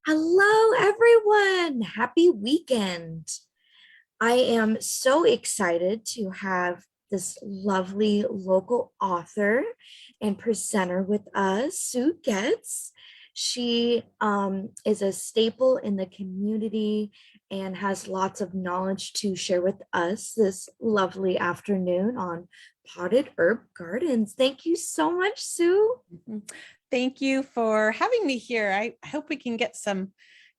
Hello, everyone. Happy weekend. I am so excited to have this lovely local author and presenter with us, Sue Goetz. She is a staple in the community and has lots of knowledge to share with us this lovely afternoon on potted herb gardens. Thank you so much, Sue. Thank you for having me here. I hope we can get some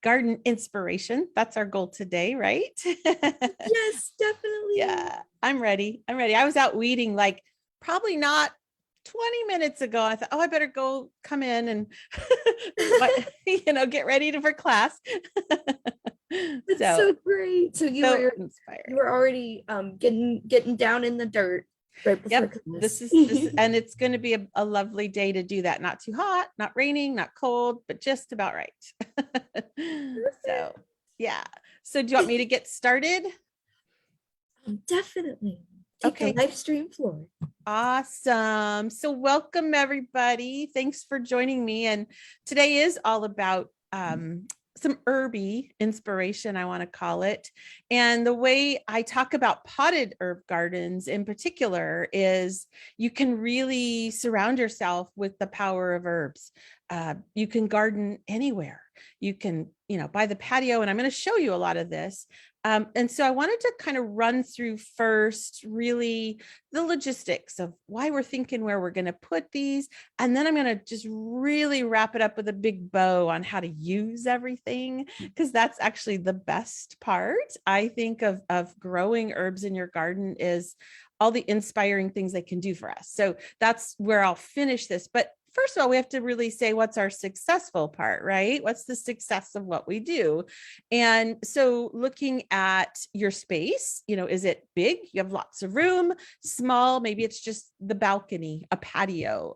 garden inspiration. That's our goal today, right? Yes, definitely. Yeah, I'm ready. I'm ready. I was out weeding like probably not 20 minutes ago. I thought, oh, I better go come in and get ready for class. That's So, so great. So you so were inspiring. you were already getting down in the dirt right before Yep, class. this is, and it's going to be a lovely day to do that. Not too hot, not raining, not cold, but just about right. So, yeah. So, do you want me to get started? Definitely. Take the Okay, live stream floor. awesome. So, welcome everybody. Thanks for joining me. And today is all about some herby inspiration, I want to call it. And the way I talk about potted herb gardens in particular is you can really surround yourself with the power of herbs. You can garden anywhere. You can, by the patio, and I'm going to show you a lot of this. And so I wanted to kind of run through first, really the logistics of why we're thinking where we're going to put these. And then I'm going to just really wrap it up with a big bow on how to use everything, because that's actually the best part, I think, of growing herbs in your garden is all the inspiring things they can do for us. So that's where I'll finish this. But first of all, we have to really say what's our successful part, right? What's the success of what we do? And so looking at your space, is it big? You have lots of room, small, maybe it's just the balcony, a patio,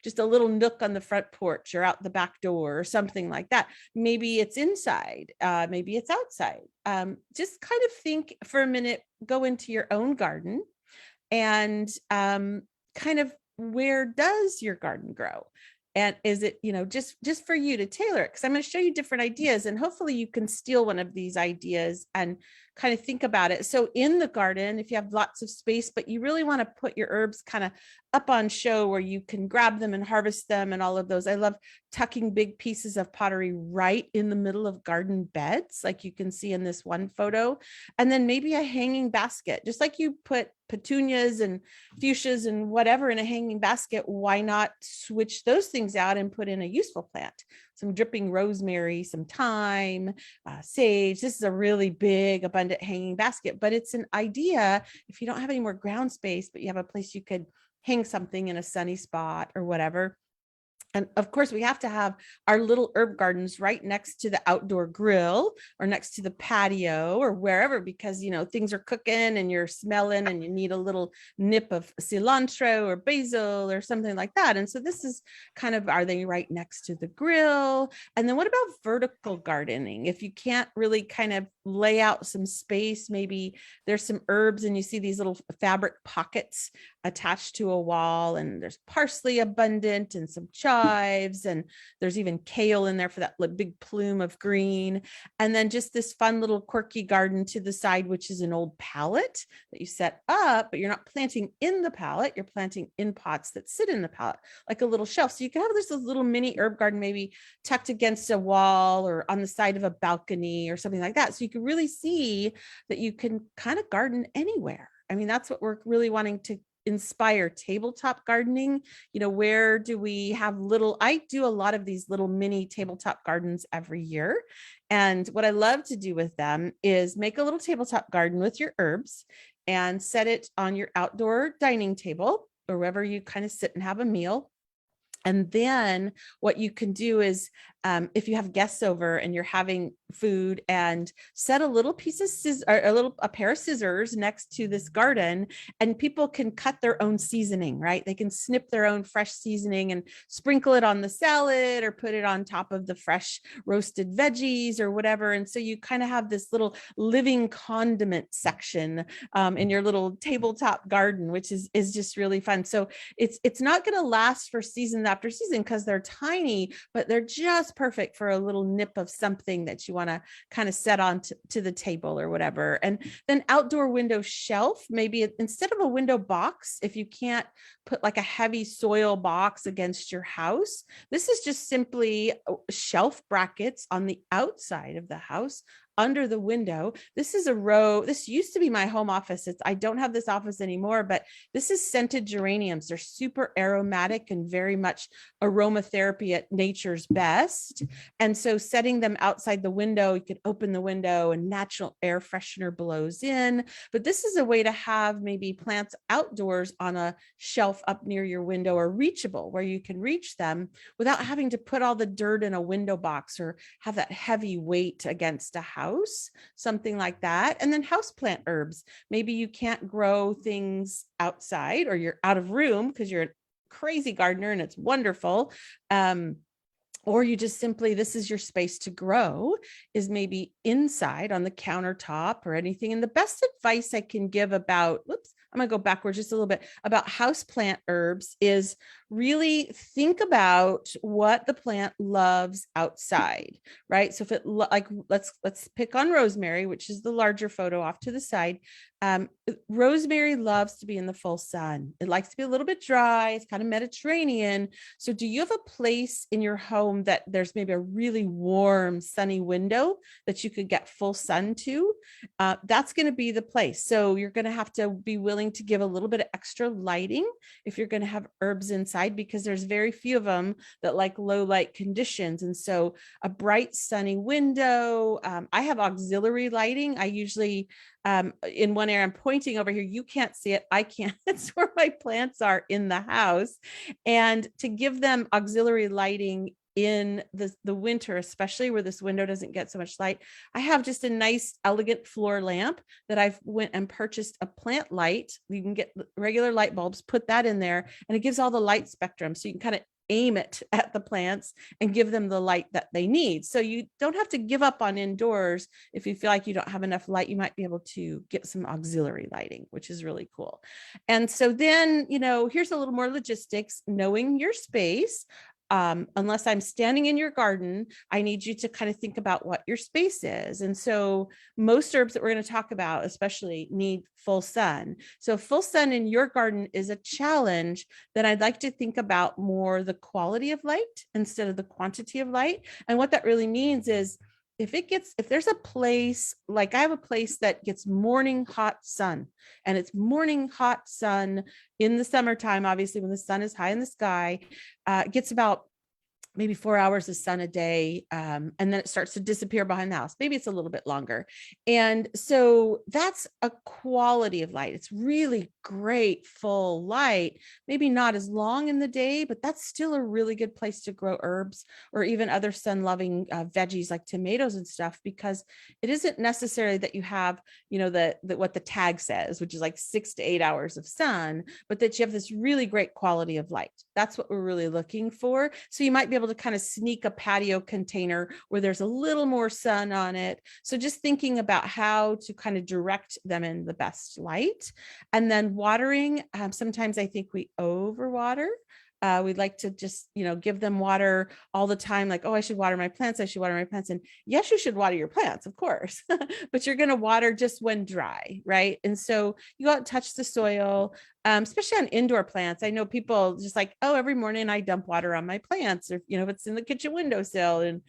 just a little nook on the front porch or out the back door or something like that. Maybe it's inside, maybe it's outside. Just kind of think for a minute, go into your own garden and kind of, where does your garden grow? And is it, just for you to tailor it? Because I'm going to show you different ideas, and hopefully you can steal one of these ideas and kind of think about it. So in the garden, if you have lots of space, but you really want to put your herbs kind of up on show where you can grab them and harvest them and all of those. I love tucking big pieces of pottery right in the middle of garden beds, like you can see in this one photo. And then maybe a hanging basket, just like you put petunias and fuchsias and whatever in a hanging basket. Why not switch those things out and put in a useful plant? Some dripping rosemary, some thyme, sage. This is a really big, abundant hanging basket, but it's an idea if you don't have any more ground space, but you have a place you could hang something in a sunny spot or whatever. And of course, we have to have our little herb gardens right next to the outdoor grill or next to the patio or wherever, because, things are cooking and you're smelling and you need a little nip of cilantro or basil or something like that. And so this is kind of, are they right next to the grill? And then what about vertical gardening? If you can't really kind of lay out some space, maybe there's some herbs and you see these little fabric pockets attached to a wall, and there's parsley abundant and some chives, and there's even kale in there for that big plume of green. And then just this fun little quirky garden to the side, which is an old pallet that you set up, but you're not planting in the pallet, you're planting in pots that sit in the pallet, like a little shelf. So you can have this little mini herb garden, maybe tucked against a wall or on the side of a balcony or something like that. So you can really see that you can kind of garden anywhere. I mean, that's what we're really wanting to inspire, tabletop gardening. Where do we have I do a lot of these little mini tabletop gardens every year. And what I love to do with them is make a little tabletop garden with your herbs and set it on your outdoor dining table or wherever you kind of sit and have a meal. And then what you can do is, if you have guests over and you're having food, and set a little piece of scissors, or a pair of scissors next to this garden, and people can cut their own seasoning, right? They can snip their own fresh seasoning and sprinkle it on the salad or put it on top of the fresh roasted veggies or whatever. And so you kind of have this little living condiment section in your little tabletop garden, which is just really fun. So it's not going to last for season that after season because they're tiny, but they're just perfect for a little nip of something that you want to kind of set on to the table or whatever. And then outdoor window shelf, maybe instead of a window box, if you can't put like a heavy soil box against your house, this is just simply shelf brackets on the outside of the house under the window. This is a row. This used to be my home office. I don't have this office anymore, but this is scented geraniums. They're super aromatic and very much aromatherapy at nature's best. And so setting them outside the window, you could open the window and natural air freshener blows in. But this is a way to have maybe plants outdoors on a shelf up near your window or reachable where you can reach them without having to put all the dirt in a window box or have that heavy weight against a house, something like that. And then houseplant herbs. Maybe you can't grow things outside or you're out of room because you're a crazy gardener and it's wonderful. Or you just simply, this is your space to grow, is maybe inside on the countertop or anything. And the best advice I can give about, I'm going to go backwards just a little bit, about houseplant herbs is really think about what the plant loves outside, right? So if it like, let's pick on rosemary, which is the larger photo off to the side. Rosemary loves to be in the full sun. It likes to be a little bit dry. It's kind of Mediterranean. So do you have a place in your home that there's maybe a really warm, sunny window that you could get full sun to? That's going to be the place. So you're going to have to be willing to give a little bit of extra lighting if you're going to have herbs inside, because there's very few of them that like low light conditions. And so a bright, sunny window. I have auxiliary lighting. I usually, in one area, I'm pointing over here. You can't see it. I can't. That's where my plants are in the house. And to give them auxiliary lighting in the winter, especially where this window doesn't get so much light, I have just a nice, elegant floor lamp that I've went and purchased a plant light. You can get regular light bulbs, put that in there, and it gives all the light spectrum. So you can kind of aim it at the plants and give them the light that they need. So you don't have to give up on indoors. If you feel like you don't have enough light, you might be able to get some auxiliary lighting, which is really cool. And so then, here's a little more logistics, knowing your space. Unless I'm standing in your garden, I need you to kind of think about what your space is. And so most herbs that we're going to talk about, especially, need full sun. So full sun in your garden is a challenge. Then I'd like to think about more the quality of light instead of the quantity of light. And what that really means is if there's a place, like I have a place that gets morning hot sun, and it's morning hot sun in the summertime, obviously when the sun is high in the sky, it gets about maybe 4 hours of sun a day. And then it starts to disappear behind the house. Maybe it's a little bit longer. And so that's a quality of light. It's really great full light, maybe not as long in the day, but that's still a really good place to grow herbs or even other sun loving veggies like tomatoes and stuff, because it isn't necessarily that you have, what the tag says, which is like 6 to 8 hours of sun, but that you have this really great quality of light. That's what we're really looking for. So you might be able to kind of sneak a patio container where there's a little more sun on it. So just thinking about how to kind of direct them in the best light. And then watering. Sometimes I think we overwater. We'd like to just, give them water all the time. Like, oh, I should water my plants. I should water my plants. And yes, you should water your plants, of course, but you're going to water just when dry, right? And so you go out and touch the soil, especially on indoor plants. I know people just like, oh, every morning I dump water on my plants, or, if it's in the kitchen windowsill. And,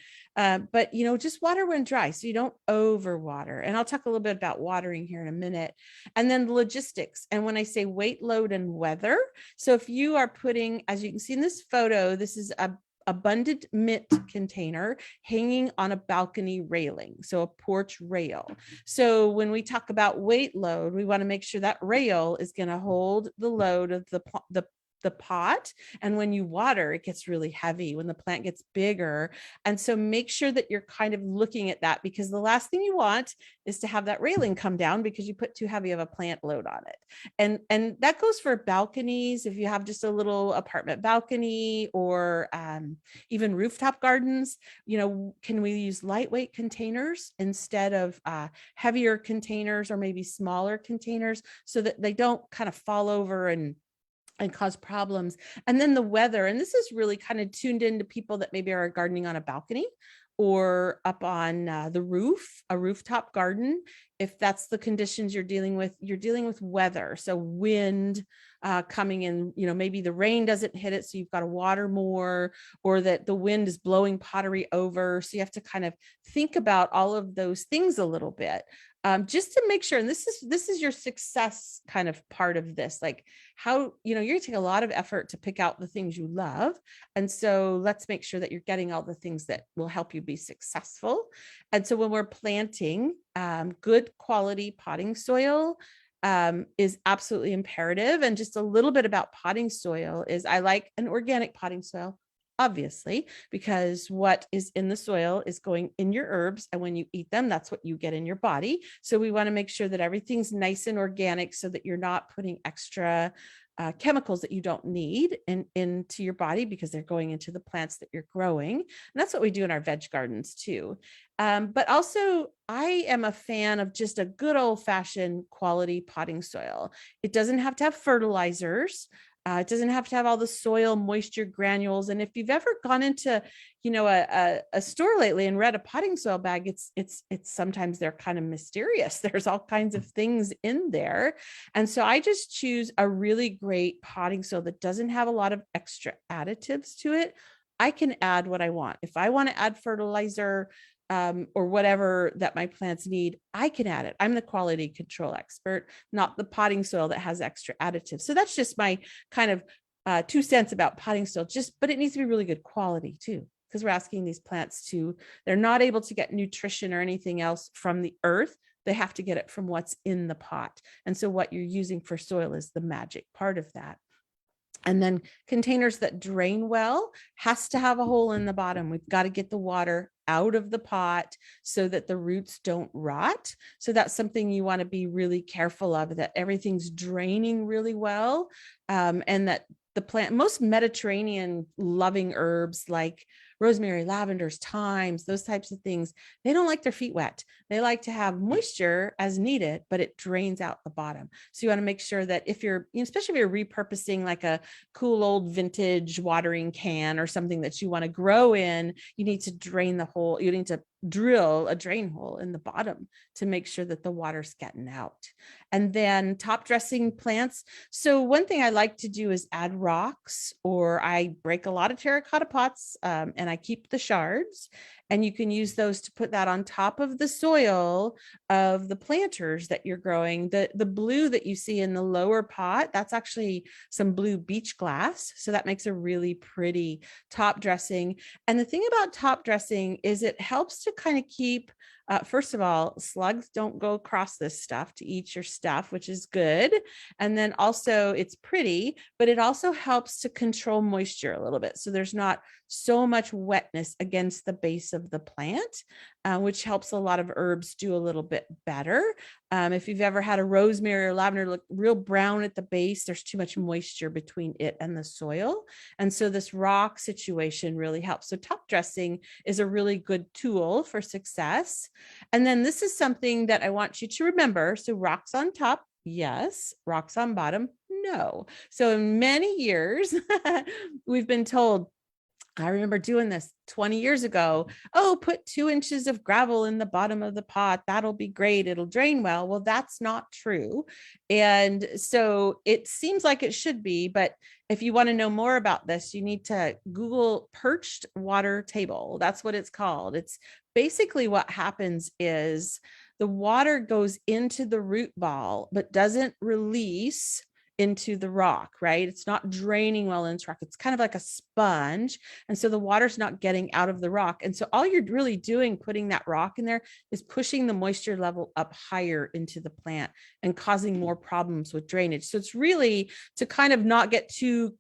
but, just water when dry, so you don't overwater. And I'll talk a little bit about watering here in a minute. And then the logistics. And when I say weight, load, and weather. So if you are putting, as you can see in this photo, this is a abundant mint container hanging on a balcony railing, so a porch rail. So when we talk about weight load, we want to make sure that rail is going to hold the load of the pot. And when you water, it gets really heavy when the plant gets bigger. And so make sure that you're kind of looking at that, because the last thing you want is to have that railing come down because you put too heavy of a plant load on it. And that goes for balconies. If you have just a little apartment balcony or even rooftop gardens, can we use lightweight containers instead of heavier containers, or maybe smaller containers, so that they don't kind of fall over and and cause problems. And then the weather, and this is really kind of tuned into people that maybe are gardening on a balcony or up on the roof, a rooftop garden. If that's the conditions you're dealing with weather. So wind coming in, maybe the rain doesn't hit it, so you've got to water more, or that the wind is blowing pottery over. So you have to kind of think about all of those things a little bit. Just to make sure, and this is your success kind of part of this, like how, you're going to take a lot of effort to pick out the things you love. And so let's make sure that you're getting all the things that will help you be successful. And so when we're planting, good quality potting soil is absolutely imperative. And just a little bit about potting soil is I like an organic potting soil, obviously, because what is in the soil is going in your herbs. And when you eat them, that's what you get in your body. So we want to make sure that everything's nice and organic so that you're not putting extra chemicals that you don't need into your body, because they're going into the plants that you're growing. And that's what we do in our veg gardens too. But also, I am a fan of just a good old fashioned quality potting soil. It doesn't have to have fertilizers. It doesn't have to have all the soil moisture granules. And if you've ever gone into, a store lately and read a potting soil bag, it's sometimes they're kind of mysterious. There's all kinds of things in there. And so I just choose a really great potting soil that doesn't have a lot of extra additives to it. I can add what I want. If I want to add fertilizer, or whatever that my plants need, I can add it. I'm the quality control expert, not the potting soil that has extra additives. So that's just my kind of 2 cents about potting soil, but it needs to be really good quality too, because we're asking these plants they're not able to get nutrition or anything else from the earth. They have to get it from what's in the pot. And so what you're using for soil is the magic part of that. And then containers that drain well has to have a hole in the bottom. We've got to get the water out of the pot so that the roots don't rot. So that's something you want to be really careful of, that everything's draining really well. And that the plant, most Mediterranean loving herbs like rosemary, lavenders, thymes, those types of things, they don't like their feet wet. They like to have moisture as needed, but it drains out the bottom. So you want to make sure that if you're, especially if you're repurposing like a cool old vintage watering can or something that you want to grow in, you need to drain the hole. You need to drill a drain hole in the bottom to make sure that the water's getting out. And then top dressing plants. So one thing I like to do is add rocks, or I break a lot of terra cotta pots and I keep the shards, and you can use those to put that on top of the soil of the planters that you're growing. The blue that you see in the lower pot, that's actually some blue beach glass. So that makes a really pretty top dressing. And the thing about top dressing is it helps to kind of keep, first of all, slugs don't go across this stuff to eat your stuff, which is good. And then also it's pretty, but it also helps to control moisture a little bit. So there's not so much wetness against the base of the plant, which helps a lot of herbs do a little bit better. If you've ever had a rosemary or lavender look real brown at the base, there's too much moisture between it and the soil. And so this rock situation really helps. So top dressing is a really good tool for success. And then this is something that I want you to remember. So rocks on top, yes. Rocks on bottom, no. So in many years, we've been told, I remember doing this 20 years ago. Oh, put 2 inches of gravel in the bottom of the pot. That'll be great. It'll drain well. Well, that's not true. And so it seems like it should be, but if you want to know more about this, you need to Google perched water table. That's what it's called. It's basically what happens is the water goes into the root ball, but doesn't release into the rock, right? It's not draining well into rock. It's kind of like a sponge. And so the water's not getting out of the rock. And so all you're really doing, putting that rock in there, is pushing the moisture level up higher into the plant and causing more problems with drainage. So it's really to kind of not get too,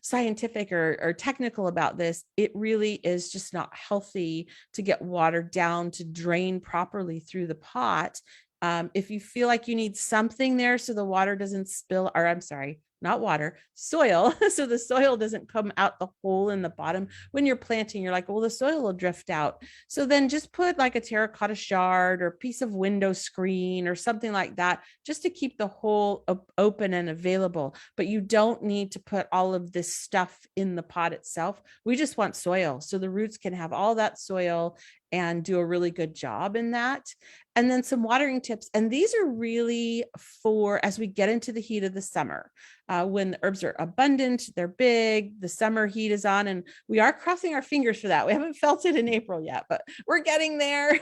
scientific or technical about this. It really is just not healthy to get water down to drain properly through the pot. If you feel like you need something there so the water doesn't spill, or I'm sorry, not water, soil. So the soil doesn't come out the hole in the bottom. When you're planting, you're like, well, the soil will drift out. So then just put like a terracotta shard or piece of window screen or something like that, just to keep the hole open and available. But you don't need to put all of this stuff in the pot itself. We just want soil. So the roots can have all that soil and do a really good job in that. And then some watering tips. And these are really for as we get into the heat of the summer, when the herbs are abundant, they're big, the summer heat is on, and we are crossing our fingers for that. We haven't felt it in April yet, but we're getting there.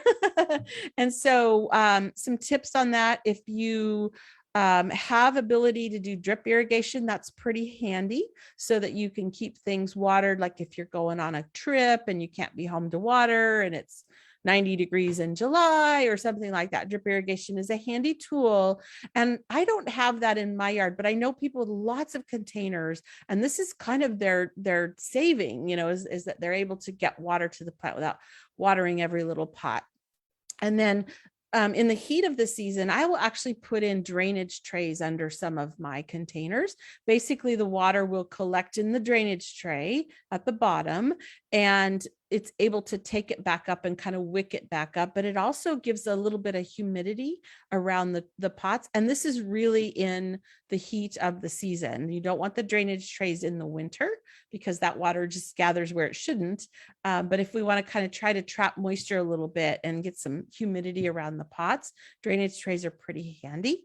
And so some tips on that. If you have ability to do drip irrigation, that's pretty handy so that you can keep things watered. Like if you're going on a trip and you can't be home to water and it's 90 degrees in July or something like that, drip irrigation is a handy tool. And I don't have that in my yard, but I know people with lots of containers, and this is kind of their saving, is that they're able to get water to the plant without watering every little pot. And then in the heat of the season, I will actually put in drainage trays under some of my containers. Basically, the water will collect in the drainage tray at the bottom, and it's able to take it back up and kind of wick it back up. But it also gives a little bit of humidity around the pots. And this is really in the heat of the season. You don't want the drainage trays in the winter because that water just gathers where it shouldn't. But if we want to kind of try to trap moisture a little bit and get some humidity around the pots, drainage trays are pretty handy.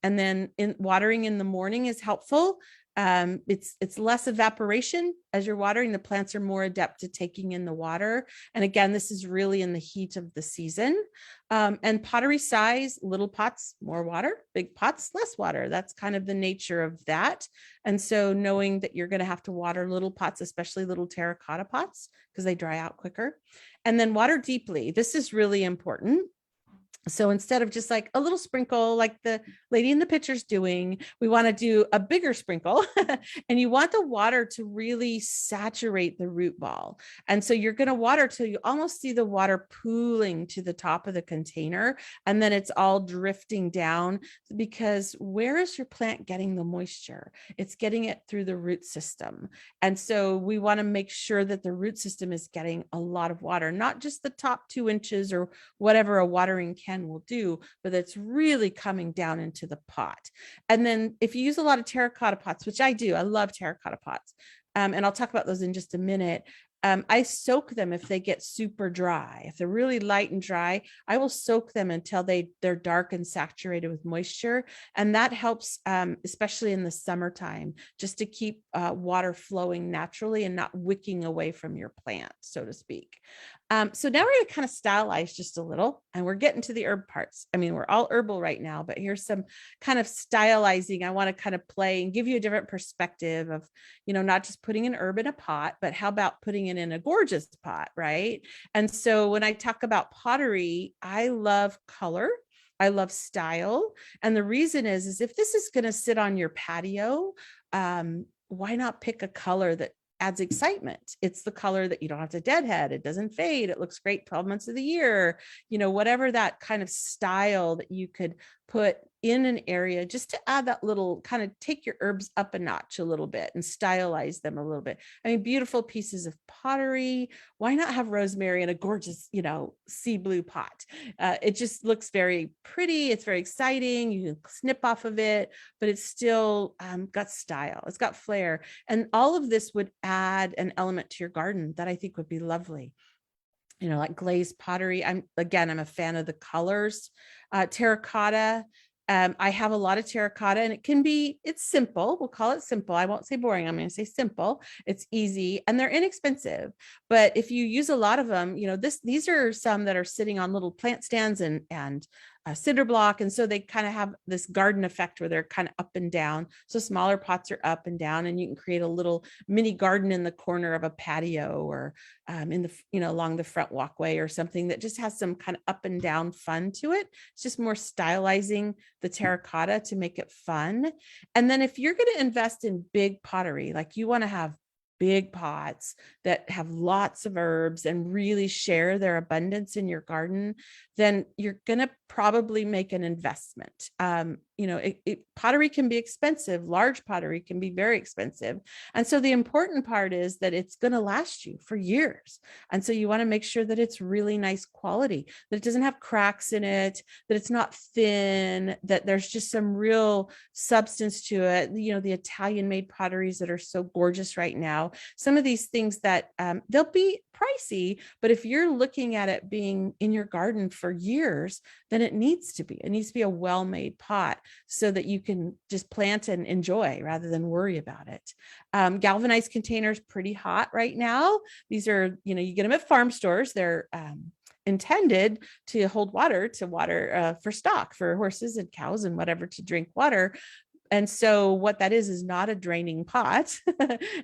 And then watering in the morning is helpful. It's less evaporation as you're watering. The plants are more adept to taking in the water. And again, this is really in the heat of the season. And pottery size, little pots, more water, big pots, less water. That's kind of the nature of that. And so knowing that you're going to have to water little pots, especially little terracotta pots, because they dry out quicker. And then water deeply. This is really important. So instead of just like a little sprinkle, like the lady in the picture's doing, we want to do a bigger sprinkle. And you want the water to really saturate the root ball. And so you're going to water till you almost see the water pooling to the top of the container. And then it's all drifting down, because where is your plant getting the moisture? It's getting it through the root system. And so we want to make sure that the root system is getting a lot of water, not just the top 2 inches or whatever a watering can will do, but it's really coming down into the pot. And then if you use a lot of terracotta pots, which I do, I love terracotta pots. And I'll talk about those in just a minute. I soak them if they get super dry. If they're really light and dry, I will soak them until they're dark and saturated with moisture. And that helps, especially in the summertime, just to keep water flowing naturally and not wicking away from your plant, so to speak. So now we're going to kind of stylize just a little, and we're getting to the herb parts. I mean, we're all herbal right now, but here's some kind of stylizing. I want to kind of play and give you a different perspective of, not just putting an herb in a pot, but how about putting it in a gorgeous pot, right? And so when I talk about pottery, I love color. I love style. And the reason is if this is going to sit on your patio, why not pick a color that adds excitement? It's the color that you don't have to deadhead. It doesn't fade. It looks great 12 months of the year. Whatever that kind of style that you could put in an area, just to add that little kind of take your herbs up a notch a little bit and stylize them a little bit. I mean, beautiful pieces of pottery. Why not have rosemary in a gorgeous, sea blue pot? It just looks very pretty. It's very exciting. You can snip off of it, but it's still got style. It's got flair. And all of this would add an element to your garden that I think would be lovely. Like glazed pottery. I'm a fan of the colors. Terracotta. I have a lot of terracotta, and it's simple. We'll call it simple. I won't say boring. I'm going to say simple. It's easy and they're inexpensive. But if you use a lot of them, these are some that are sitting on little plant stands and cinder block. And so they kind of have this garden effect where they're kind of up and down. So smaller pots are up and down, and you can create a little mini garden in the corner of a patio or along the front walkway or something that just has some kind of up and down fun to it. It's just more stylizing the terracotta to make it fun. And then if you're going to invest in big pottery, like you want to have big pots that have lots of herbs and really share their abundance in your garden, then you're going to probably make an investment. Pottery can be expensive. Large pottery can be very expensive. And so the important part is that it's going to last you for years. And so you want to make sure that it's really nice quality, that it doesn't have cracks in it, that it's not thin, that there's just some real substance to it. The Italian made potteries that are so gorgeous right now, some of these things that they'll be pricey, but if you're looking at it being in your garden for years, then it needs to be a well-made pot so that you can just plant and enjoy rather than worry about it. Galvanized containers, pretty hot right now. These are, you get them at farm stores. They're intended to hold water, for stock, for horses and cows and whatever, to drink water. And so what that is not a draining pot.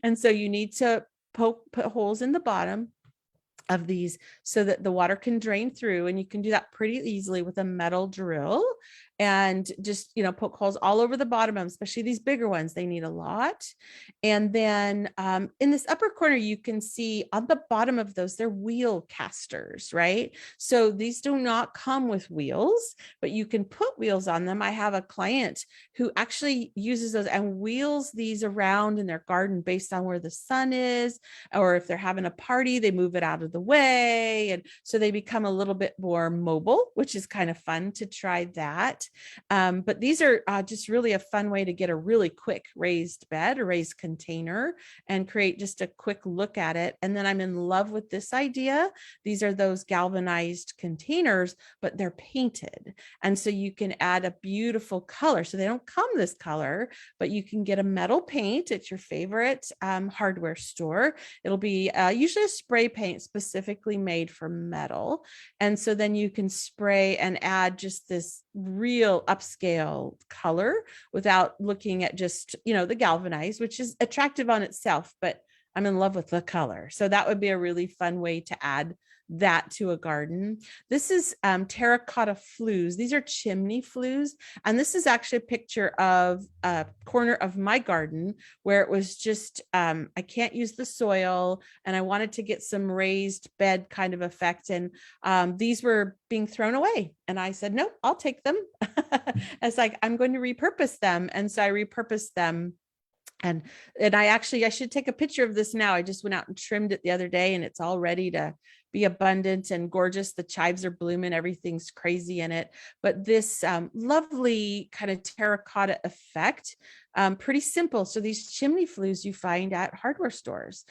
And so you need to put holes in the bottom of these so that the water can drain through, and you can do that pretty easily with a metal drill, and just poke holes all over the bottom of them, especially these bigger ones. They need a lot. And then in this upper corner, you can see on the bottom of those, they're wheel casters, right? So these do not come with wheels, but you can put wheels on them. I have a client who actually uses those and wheels these around in their garden based on where the sun is, or if they're having a party, they move it out of the way. And so they become a little bit more mobile, which is kind of fun to try that. But these are just really a fun way to get a really quick raised bed, a raised container, and create just a quick look at it. And then I'm in love with this idea. These are those galvanized containers, but they're painted. And so you can add a beautiful color. So they don't come this color, but you can get a metal paint at your favorite hardware store. It'll be usually a spray paint specifically made for metal. And so then you can spray and add just this real upscale color without looking at just, the galvanized, which is attractive on itself, but I'm in love with the color. So that would be a really fun way to add that to a garden. This is Terra Cotta flues. These are chimney flues. And this is actually a picture of a corner of my garden where it was just, I can't use the soil and I wanted to get some raised bed kind of effect. And these were being thrown away. And I said, no, I'll take them. It's like, I'm going to repurpose them. And so I repurposed them. And I should take a picture of this now. I just went out and trimmed it the other day, and it's all ready to be abundant and gorgeous. The chives are blooming, everything's crazy in it. But this lovely kind of terracotta effect, pretty simple. So these chimney flues you find at hardware stores,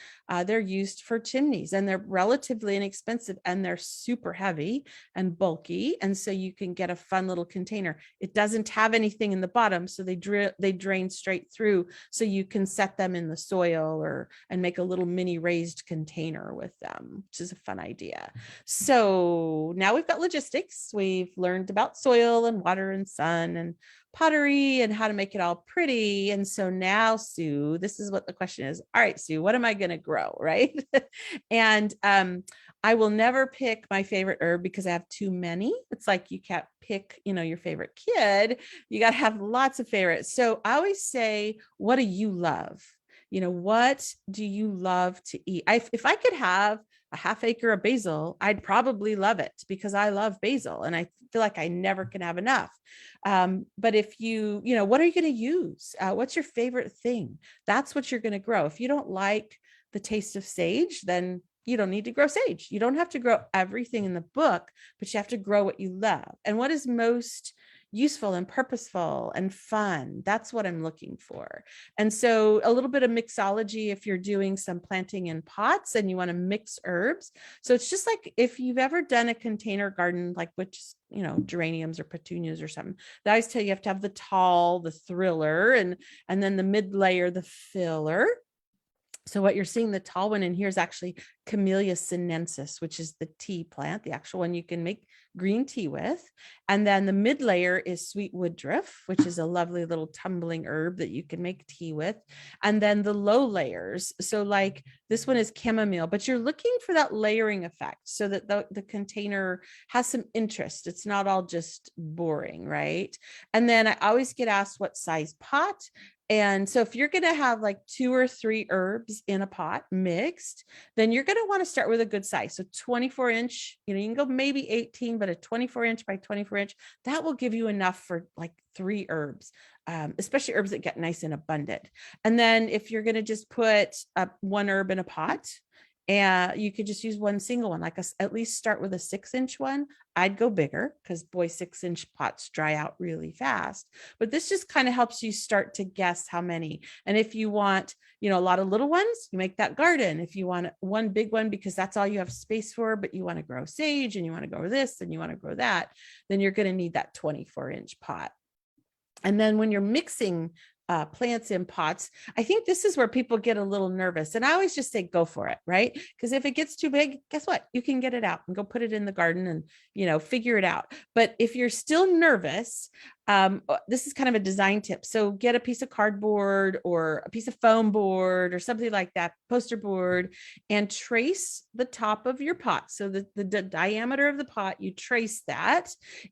they're used for chimneys, and they're relatively inexpensive, and they're super heavy and bulky. And so you can get a fun little container. It doesn't have anything in the bottom, so they drain straight through. So you can set them in the soil and make a little mini raised container with them, which is a fun idea. So now we've got logistics. We've learned about soil and water and sun and pottery and how to make it all pretty. And so now, Sue, this is what the question is. All right, Sue, what am I going to grow? Right. And I will never pick my favorite herb because I have too many. It's like you can't pick, your favorite kid. You got to have lots of favorites. So I always say, what do you love? What do you love to eat? If I could have a half acre of basil, I'd probably love it because I love basil and I feel like I never can have enough. But if what are you going to use? What's your favorite thing? That's what you're going to grow. If you don't like the taste of sage, then you don't need to grow sage. You don't have to grow everything in the book, but you have to grow what you love. And what is most useful and purposeful and fun. That's what I'm looking for. And so a little bit of mixology if you're doing some planting in pots and you want to mix herbs. So it's just like if you've ever done a container garden, like which, geraniums or petunias or something, they always tell you have to have the tall, the thriller, and then the mid layer, the filler. So what you're seeing, the tall one in here is actually Camellia sinensis, which is the tea plant, the actual one you can make green tea with. And then the mid layer is sweet woodruff, which is a lovely little tumbling herb that you can make tea with. And then the low layers. So like this one is chamomile, but you're looking for that layering effect so that the container has some interest. It's not all just boring, right? And then I always get asked what size pot. And so if you're going to have like 2 or 3 herbs in a pot mixed, then you're going to want to start with a good size. So 24-inch, you can go maybe 18, but a 24-inch by 24-inch, that will give you enough for like 3 herbs, especially herbs that get nice and abundant. And then if you're going to just put 1 herb in a pot, and you could just use one single one, like at least start with a 6-inch one. I'd go bigger because boy, 6-inch pots dry out really fast. But this just kind of helps you start to guess how many. And if you want, a lot of little ones, you make that garden. If you want one big one because that's all you have space for, but you want to grow sage and you want to grow this and you want to grow that, then you're going to need that 24-inch pot. And then when you're mixing plants in pots, I think this is where people get a little nervous. And I always just say, go for it, right? Because if it gets too big, guess what? You can get it out and go put it in the garden and, figure it out. But if you're still nervous, this is kind of a design tip. So get a piece of cardboard or a piece of foam board or something like that, poster board, and trace the top of your pot. So the diameter of the pot, you trace that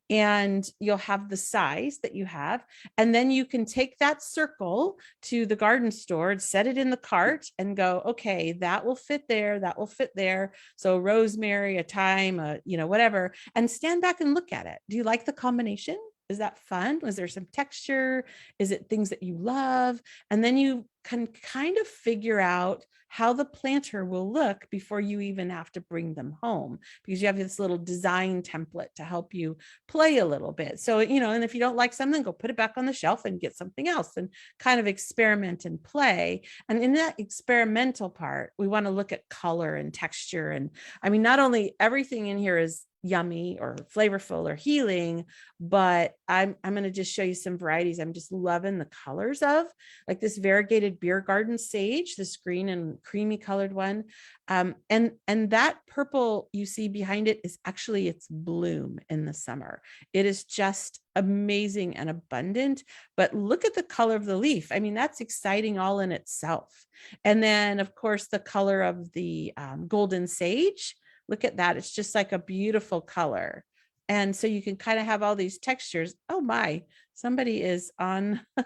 and you'll have the size that you have. And then you can take that circle to the garden store and set it in the cart and go, okay, that will fit there. That will fit there. So rosemary, a thyme, whatever, and stand back and look at it. Do you like the combination? Is that fun? Was there some texture? Is it things that you love? And then you can kind of figure out how the planter will look before you even have to bring them home, because you have this little design template to help you play a little bit. So, and if you don't like something, go put it back on the shelf and get something else and kind of experiment and play. And in that experimental part, we want to look at color and texture. And I mean, not only everything in here is yummy or flavorful or healing, but I'm going to just show you some varieties I'm just loving the colors of, like this variegated beer garden sage, this green and creamy colored one. And that purple you see behind it is actually its bloom in the summer. It is just amazing and abundant, but look at the color of the leaf. I mean, that's exciting all in itself. And then of course the color of the golden sage. Look at that. It's just like a beautiful color. And so you can kind of have all these textures. Oh my, somebody is on, I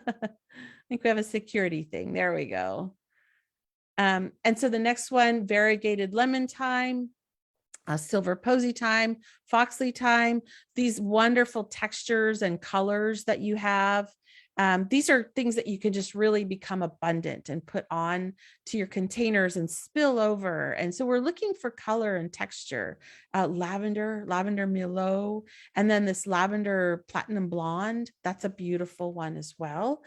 think we have a security thing. There we go. And so the next one, variegated lemon thyme, silver posy thyme, foxley thyme, these wonderful textures and colors that you have. These are things that you can just really become abundant and put on to your containers and spill over. And so we're looking for color and texture, lavender Merlot, and then this lavender platinum blonde. That's a beautiful one as well.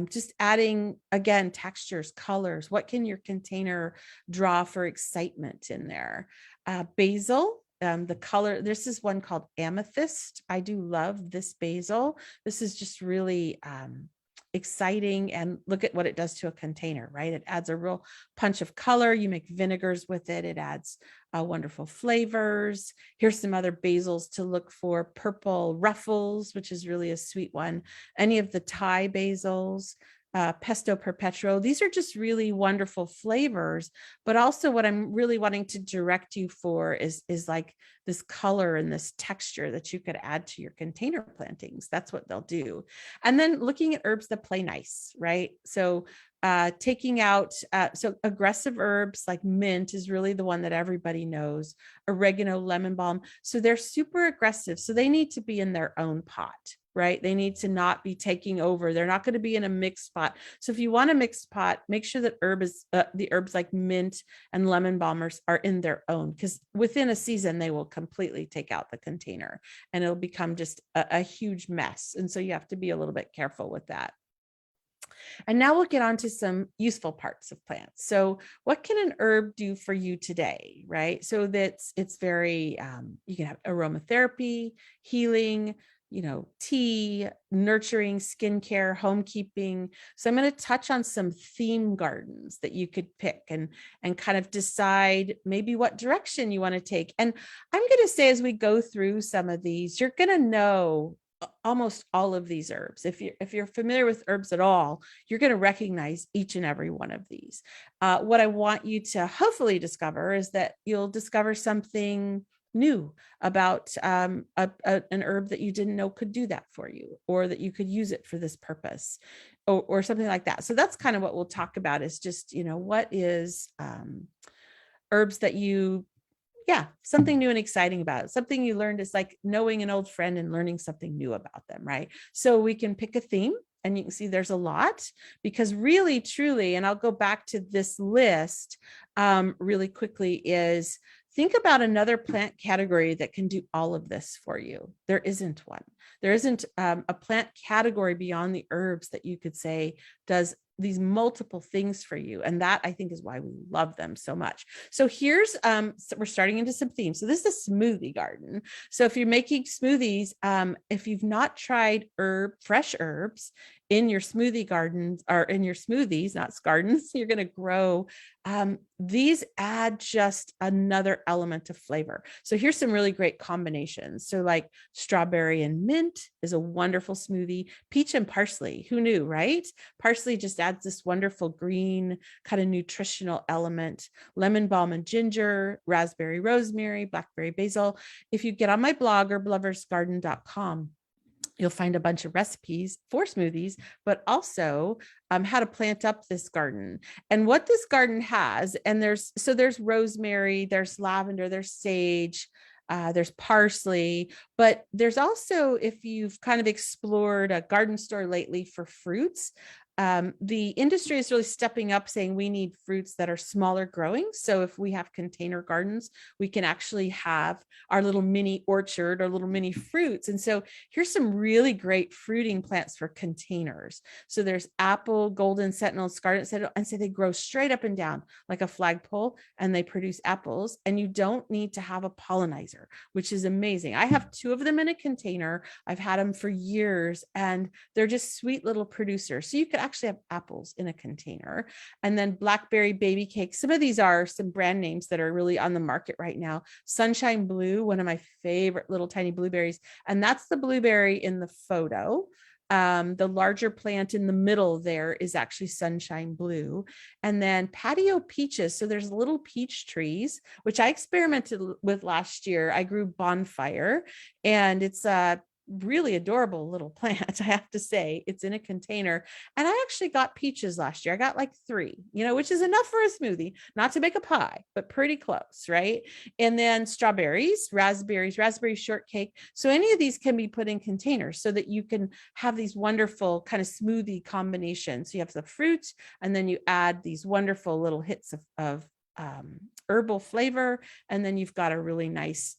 Just adding, again, textures, colors. What can your container draw for excitement in there? Basil. The color, this is one called amethyst. I do love this basil. This is just really exciting, and look at what it does to a container, right? It adds a real punch of color. You make vinegars with it. It adds wonderful flavors. Here's some other basils to look for. Purple ruffles, which is really a sweet one. Any of the Thai basils. Pesto perpetuo. These are just really wonderful flavors, but also what I'm really wanting to direct you for is like this color and this texture that you could add to your container plantings. That's what they'll do. And then looking at herbs that play nice, right? So taking out, so aggressive herbs like mint is really the one that everybody knows, oregano, lemon balm. So they're super aggressive. So they need to be in their own pot, right? They need to not be taking over. They're not going to be in a mixed pot. So if you want a mixed pot, make sure that the herbs like mint and lemon balm are in their own, because within a season, they will completely take out the container and it'll become just a huge mess. And so you have to be a little bit careful with that. And now we'll get on to some useful parts of plants. So what can an herb do for you today, right? So that's, it's very, you can have aromatherapy, healing, tea, nurturing, skincare, homekeeping. So I'm going to touch on some theme gardens that you could pick and kind of decide maybe what direction you want to take. And I'm going to say, as we go through some of these, you're going to know almost all of these herbs. If you're familiar with herbs at all, you're going to recognize each and every one of these. What I want you to hopefully discover is that you'll discover something new about an herb that you didn't know could do that for you, or that you could use it for this purpose. or something like that. So that's kind of what we'll talk about, is just, what is herbs that something new and exciting about it. Something you learned is like knowing an old friend and learning something new about them, right? So we can pick a theme, and you can see there's a lot, because really, truly, and I'll go back to this list really quickly, is think about another plant category that can do all of this for you. There isn't one. There isn't a plant category beyond the herbs that you could say does these multiple things for you. And that, I think, is why we love them so much. So here's, so we're starting into some themes. So this is a smoothie garden. So if you're making smoothies, if you've not tried fresh herbs in your smoothie gardens, or in your smoothies, not gardens, you're going to grow, these add just another element of flavor. So here's some really great combinations. So like strawberry and mint is a wonderful smoothie. Peach and parsley, who knew, right? Parsley just adds this wonderful green kind of nutritional element. Lemon balm and ginger, raspberry rosemary, blackberry basil. If you get on my blog, herbloversgarden.com, you'll find a bunch of recipes for smoothies, but also how to plant up this garden and what this garden has. And there's rosemary, there's lavender, there's sage, there's parsley, but there's also, if you've kind of explored a garden store lately for fruits, the industry is really stepping up, saying we need fruits that are smaller growing. So if we have container gardens, we can actually have our little mini orchard or little mini fruits. And so here's some really great fruiting plants for containers. So there's apple, golden sentinel, scarlet sentinel, and so they grow straight up and down like a flagpole, and they produce apples, and you don't need to have a pollinizer, which is amazing. I have 2 of them in a container. I've had them for years, and they're just sweet little producers. So you could actually have apples in a container. And then blackberry baby cakes. Some of these are some brand names that are really on the market right now. Sunshine Blue, one of my favorite little tiny blueberries. And that's the blueberry in the photo. The larger plant in the middle there is actually Sunshine Blue. And then patio peaches. So there's little peach trees, which I experimented with last year. I grew Bonfire, and it's really adorable little plant. I have to say, it's in a container, and I actually got peaches last year. I got like 3, which is enough for a smoothie, not to make a pie, but pretty close, right? And then strawberries, raspberries, raspberry shortcake. So any of these can be put in containers so that you can have these wonderful kind of smoothie combinations. So you have the fruit, and then you add these wonderful little hits of herbal flavor, and then you've got a really nice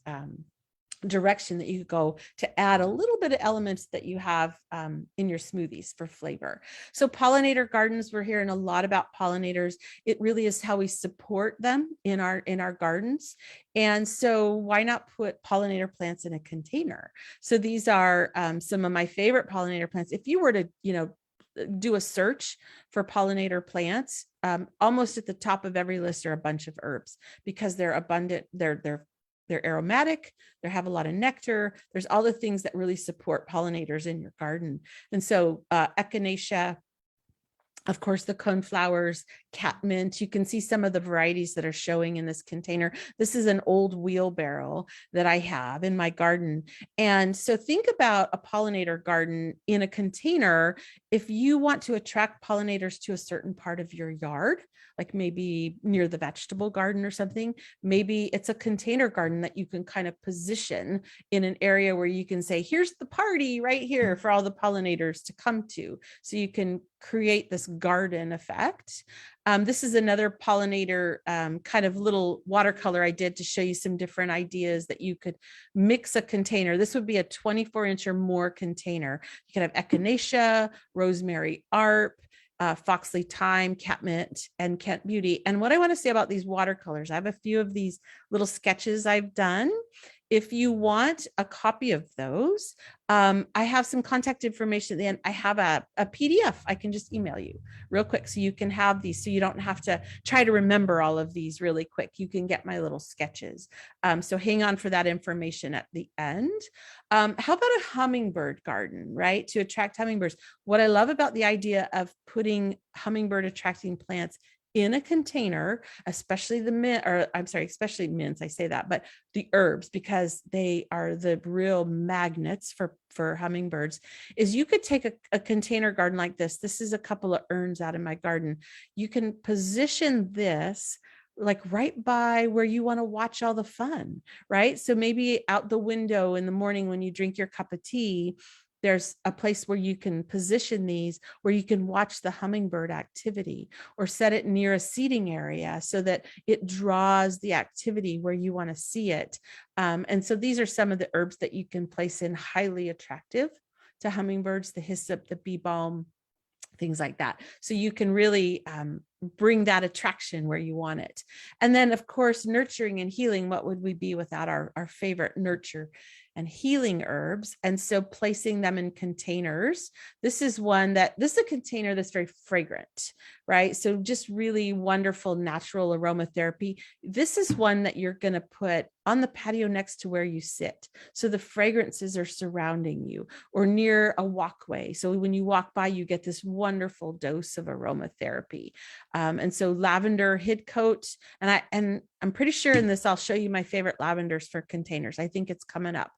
direction that you could go to add a little bit of elements that you have in your smoothies for flavor. So pollinator gardens, we're hearing a lot about pollinators. It really is how we support them in our gardens. And so why not put pollinator plants in a container? So these are some of my favorite pollinator plants. If you were to, do a search for pollinator plants, almost at the top of every list are a bunch of herbs, because they're abundant. They're aromatic, they have a lot of nectar. There's all the things that really support pollinators in your garden. And so echinacea, of course, the coneflowers, catmint. You can see some of the varieties that are showing in this container. This is an old wheelbarrow that I have in my garden. And so think about a pollinator garden in a container. If you want to attract pollinators to a certain part of your yard, like maybe near the vegetable garden or something, maybe it's a container garden that you can kind of position in an area where you can say, here's the party right here for all the pollinators to come to. So you can create this garden effect. This is another pollinator kind of little watercolor I did to show you some different ideas that you could mix a container. This would be a 24-inch or more container. You could have echinacea, rosemary arp, foxley thyme, catmint, and Kent beauty. And what I want to say about these watercolors, I have a few of these little sketches I've done. If you want a copy of those, I have some contact information at the end. I have a PDF I can just email you real quick, so you can have these, so you don't have to try to remember all of these really quick. You can get my little sketches. So hang on for that information at the end. How about a hummingbird garden, right? To attract hummingbirds. What I love about the idea of putting hummingbird attracting plants in a container, especially the mint, or I'm sorry, especially mints, I say that, but the herbs, because they are the real magnets for hummingbirds, is you could take a container garden like this. This is a couple of urns out in my garden. You can position this like right by where you want to watch all the fun, right? So maybe out the window in the morning when you drink your cup of tea, there's a place where you can position these where you can watch the hummingbird activity, or set it near a seating area so that it draws the activity where you want to see it. And so these are some of the herbs that you can place in, highly attractive to hummingbirds: the hyssop, the bee balm, things like that. So you can really bring that attraction where you want it. And then, of course, nurturing and healing. What would we be without our favorite nurture and healing herbs? And so placing them in containers. This is a container that's very fragrant, right? So just really wonderful natural aromatherapy. This is one that you're going to put on the patio next to where you sit, so the fragrances are surrounding you, or near a walkway. So when you walk by, you get this wonderful dose of aromatherapy. And so lavender, hidcote, and I'm pretty sure in this, I'll show you my favorite lavenders for containers. I think it's coming up.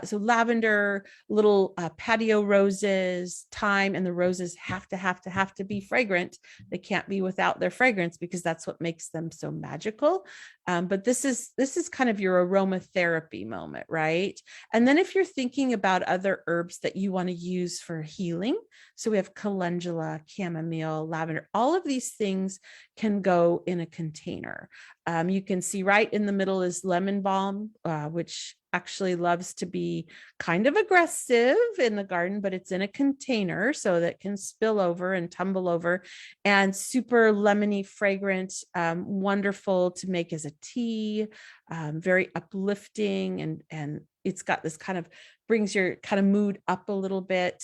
So lavender, little patio roses, thyme, and the roses have to be fragrant. They can't be without their fragrance, because that's what makes them so magical. But this is kind of your aromatherapy moment, right? And then if you're thinking about other herbs that you want to use for healing, so we have calendula, chamomile, lavender, all of these things can go in a container. You can see right in the middle is lemon balm, which actually loves to be kind of aggressive in the garden, but it's in a container so that can spill over and tumble over, and super lemony, fragrant, wonderful to make as a tea, very uplifting, and it's got this kind of brings your kind of mood up a little bit.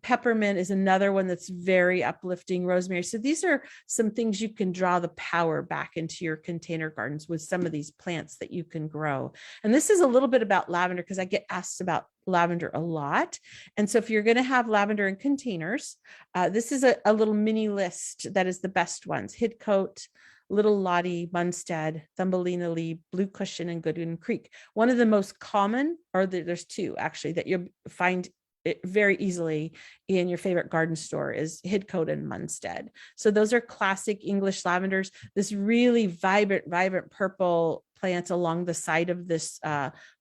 Peppermint is another one that's very uplifting. Rosemary. So these are some things you can draw the power back into your container gardens with some of these plants that you can grow. And this is a little bit about lavender, because I get asked about lavender a lot. And so if you're going to have lavender in containers, this is a little mini list that is the best ones: Hidcote, Little Lottie, Munstead, Thumbelina Lee, Blue Cushion, and Goodwin Creek. One of the most common, or there's two actually, that you'll find it very easily in your favorite garden store, is Hidcote and Munstead. So those are classic English lavenders. This really vibrant purple plant along the side of this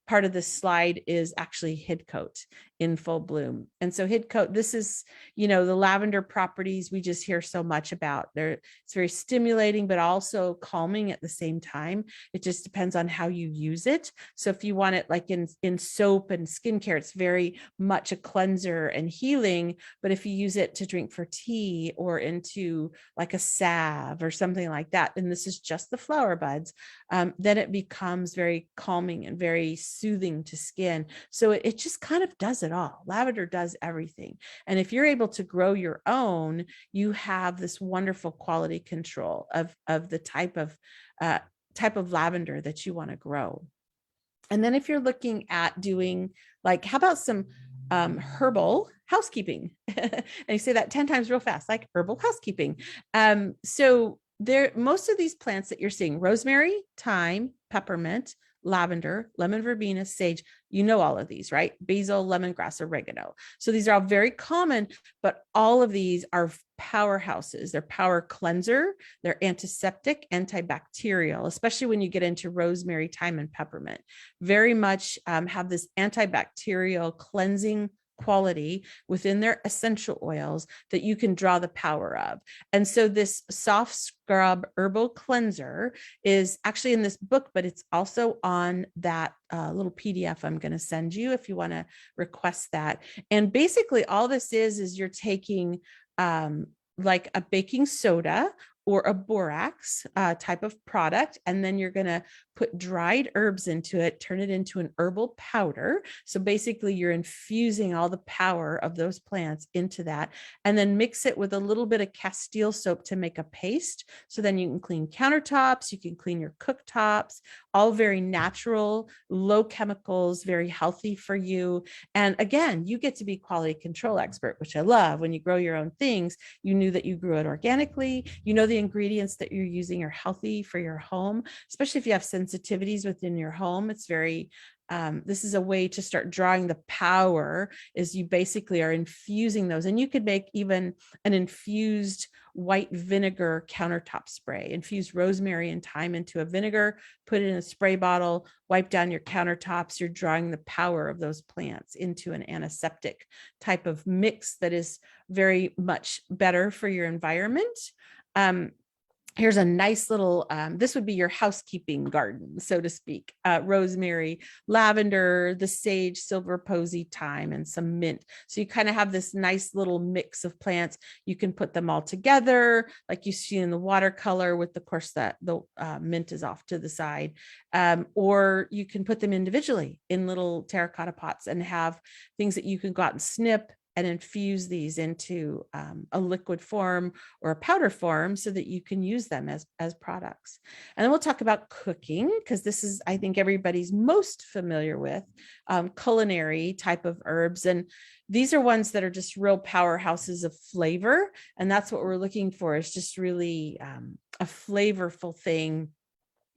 part of this slide is actually Hidcote in full bloom. And so Hidcote, this is, the lavender properties we just hear so much about. It's very stimulating, but also calming at the same time. It just depends on how you use it. So if you want it like in soap and skincare, it's very much a cleanser and healing. But if you use it to drink for tea or into like a salve or something like that, and this is just the flower buds, then it becomes very calming and very soothing to skin. So it just kind of does it all. Lavender does everything. And if you're able to grow your own, you have this wonderful quality control of the type of lavender that you want to grow. And then if you're looking at doing, like, how about some herbal housekeeping? And you say that 10 times real fast, like herbal housekeeping. So most of these plants that you're seeing: rosemary, thyme, peppermint, lavender, lemon verbena, sage, all of these, right? Basil, lemongrass, oregano. So these are all very common, but all of these are powerhouses. They're power cleanser, they're antiseptic, antibacterial, especially when you get into rosemary, thyme, and peppermint. Very much have this antibacterial cleansing quality within their essential oils that you can draw the power of. And so this soft scrub herbal cleanser is actually in this book, but it's also on that little PDF I'm going to send you if you want to request that. And basically all this is you're taking like a baking soda or a borax type of product, and then you're going to put dried herbs into it, turn it into an herbal powder. So basically you're infusing all the power of those plants into that, and then mix it with a little bit of Castile soap to make a paste. So then you can clean countertops, you can clean your cooktops, all very natural, low chemicals, very healthy for you. And again, you get to be quality control expert, which I love. When you grow your own things, you knew that you grew it organically, the the ingredients that you're using are healthy for your home, especially if you have sensitivities within your home. It's very this is a way to start drawing the power, is you basically are infusing those. And you could make even an infused white vinegar countertop spray, infuse rosemary and thyme into a vinegar, put it in a spray bottle, wipe down your countertops. You're drawing the power of those plants into an antiseptic type of mix that is very much better for your environment. Here's a nice little, this would be your housekeeping garden, so to speak. Rosemary, lavender, the sage, silver posy, thyme, and some mint. So you kind of have this nice little mix of plants. You can put them all together, like you see in the watercolor with, of course, that the mint is off to the side. Or you can put them individually in little terracotta pots and have things that you can go out and snip and infuse these into a liquid form or a powder form so that you can use them as products. And then we'll talk about cooking, because this is, I think, everybody's most familiar with culinary type of herbs. And these are ones that are just real powerhouses of flavor. And that's what we're looking for, is just really a flavorful thing.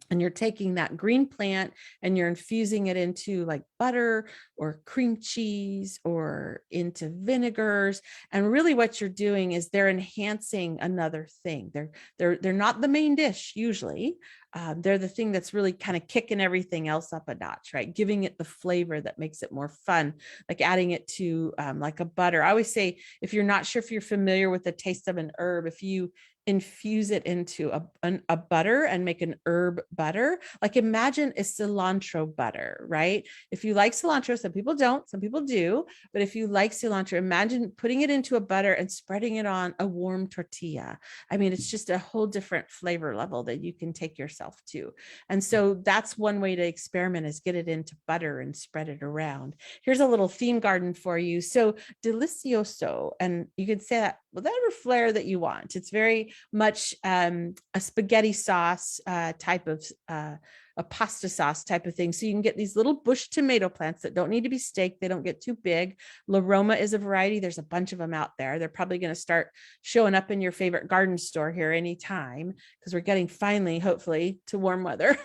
And you're taking that green plant and you're infusing it into like butter or cream cheese or into vinegars. And really what you're doing is they're enhancing another thing. They're not the main dish usually. They're the thing that's really kind of kicking everything else up a notch, right? Giving it the flavor that makes it more fun, like adding it to like a butter. I always say, if you're not sure if you're familiar with the taste of an herb, if you infuse it into a butter and make an herb butter, like imagine a cilantro butter, right? If you like cilantro, some people don't, some people do, but if you like cilantro, imagine putting it into a butter and spreading it on a warm tortilla. I mean, it's just a whole different flavor level that you can take yourself to. And so that's one way to experiment, is get it into butter and spread it around. Here's a little theme garden for you. So delicioso, and you can say that whatever flair that you want. It's very much a spaghetti sauce type of a pasta sauce type of thing. So you can get these little bush tomato plants that don't need to be staked. They don't get too big. La Roma is a variety. There's a bunch of them out there. They're probably going to start showing up in your favorite garden store here anytime, because we're getting finally, hopefully, to warm weather.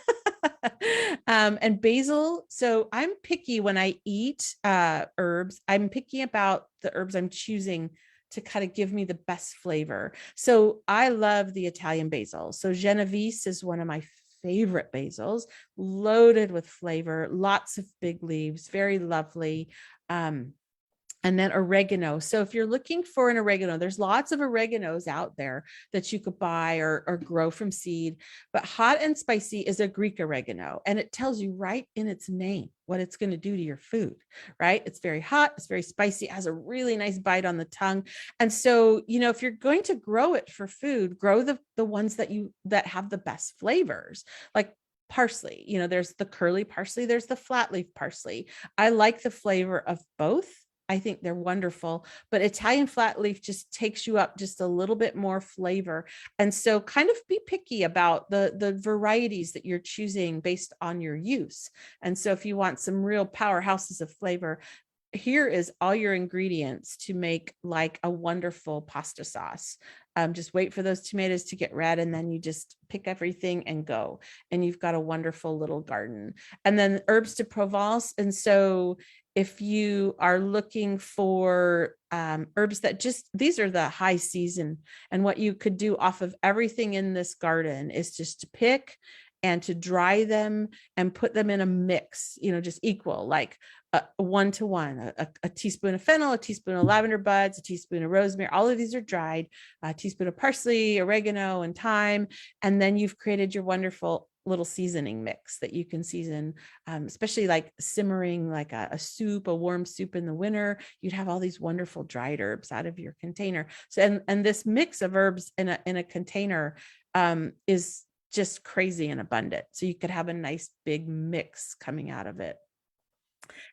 And basil. So I'm picky when I eat herbs. I'm picky about the herbs I'm choosing to kind of give me the best flavor. So I love the Italian basil. So Genovese is one of my favorite basils, loaded with flavor, lots of big leaves, very lovely. And then oregano. So if you're looking for an oregano, there's lots of oreganos out there that you could buy or grow from seed, but hot and spicy is a Greek oregano. And it tells you right in its name what it's going to do to your food, right? It's very hot, it's very spicy, it has a really nice bite on the tongue. And so, you know, if you're going to grow it for food, grow the ones that have the best flavors, like parsley. You know, there's the curly parsley, there's the flat leaf parsley. I like the flavor of both. I think they're wonderful, but Italian flat leaf just takes you up just a little bit more flavor. And so kind of be picky about the varieties that you're choosing based on your use. And so if you want some real powerhouses of flavor, here is all your ingredients to make like a wonderful pasta sauce. Just wait for those tomatoes to get red, and then you just pick everything and go, and you've got a wonderful little garden. And then herbs de Provence. And so if you are looking for herbs that just, these are the high season, and what you could do off of everything in this garden is just to pick and to dry them and put them in a mix, you know, just equal, like a 1-to-1, a teaspoon of fennel, a teaspoon of lavender buds, a teaspoon of rosemary. All of these are dried, a teaspoon of parsley, oregano, and thyme. And then you've created your wonderful little seasoning mix that you can season, especially like simmering, like a soup, a warm soup in the winter. You'd have all these wonderful dried herbs out of your container. So, and this mix of herbs in a container is just crazy and abundant. So you could have a nice big mix coming out of it.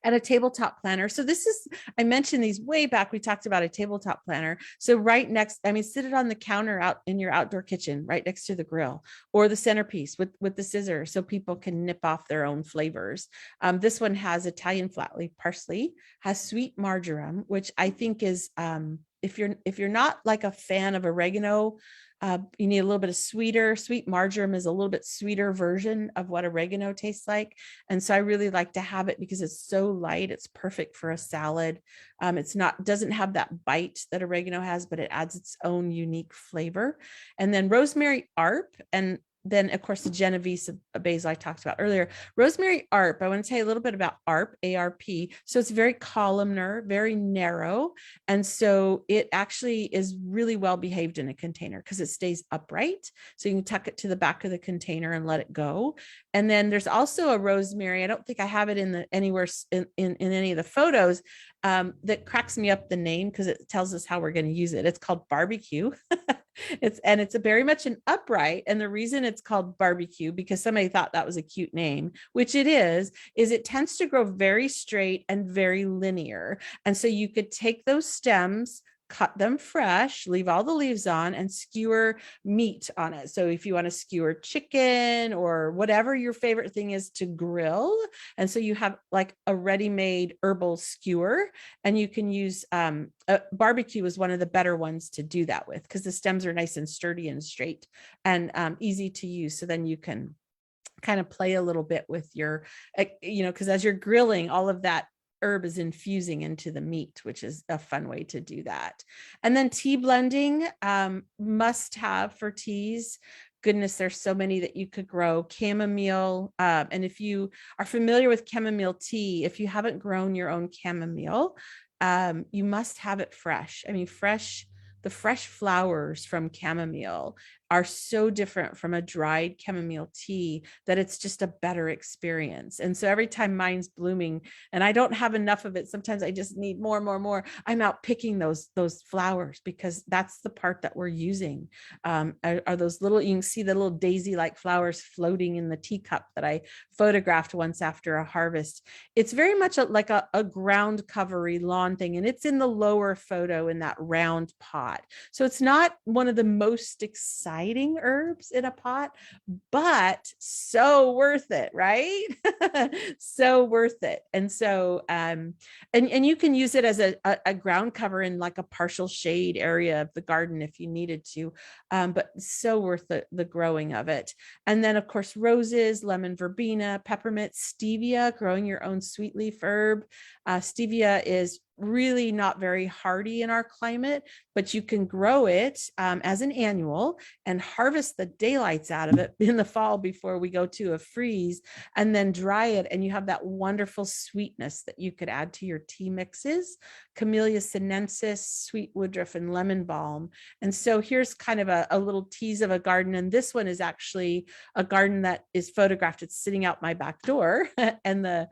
And a tabletop planner. So this is, I mentioned these way back. We talked about a tabletop planner. So right next, I mean, sit it on the counter out in your outdoor kitchen, right next to the grill, or the centerpiece with the scissors, so people can nip off their own flavors. This one has Italian flatleaf parsley, has sweet marjoram, which I think is if you're not like a fan of oregano, you need a little bit of sweet marjoram is a little bit sweeter version of what oregano tastes like. And so I really like to have it because it's so light. It's perfect for a salad. Doesn't have that bite that oregano has, but it adds its own unique flavor. And then rosemary ARP, and then of course the Genovese of basil I talked about earlier. Rosemary ARP, I want to tell you a little bit about ARP, A-R-P. So it's very columnar, very narrow. And so it actually is really well behaved in a container because it stays upright. So you can tuck it to the back of the container and let it go. And then there's also a rosemary. I don't think I have it anywhere in any of the photos, that cracks me up the name because it tells us how we're going to use it. It's called barbecue. It's a very much an upright. And the reason it's called barbecue, because somebody thought that was a cute name, which it is it tends to grow very straight and very linear. And so you could take those stems, cut them fresh, leave all the leaves on, and skewer meat on it. So if you want to skewer chicken or whatever your favorite thing is to grill, and so you have like a ready-made herbal skewer, and you can use barbecue is one of the better ones to do that with because the stems are nice and sturdy and straight and easy to use. So then you can kind of play a little bit with your, because as you're grilling, all of that herb is infusing into the meat, which is a fun way to do that. And then tea blending, must have for teas. Goodness, there's so many that you could grow. Chamomile, and if you are familiar with chamomile tea, if you haven't grown your own chamomile, you must have it fresh. I mean, the fresh flowers from chamomile are so different from a dried chamomile tea that it's just a better experience. And so every time mine's blooming and I don't have enough of it, sometimes I just need more, I'm out picking those flowers because that's the part that we're using. Are those little, you can see the little daisy-like flowers floating in the teacup that I photographed once after a harvest. It's very much like a ground covery lawn thing. And it's in the lower photo in that round pot. So it's not one of the most exciting herbs in a pot, but so worth it, right? So worth it. And so, and you can use it as a ground cover in like a partial shade area of the garden if you needed to, but so worth the growing of it. And then of course, roses, lemon verbena, peppermint, stevia, growing your own sweet leaf herb. Stevia is really not very hardy in our climate, but you can grow it as an annual and harvest the daylights out of it in the fall before we go to a freeze, and then dry it. And you have that wonderful sweetness that you could add to your tea mixes. Camellia sinensis, sweet woodruff, and lemon balm. And so here's kind of a little tease of a garden. And this one is actually a garden that is photographed. It's sitting out my back door. And the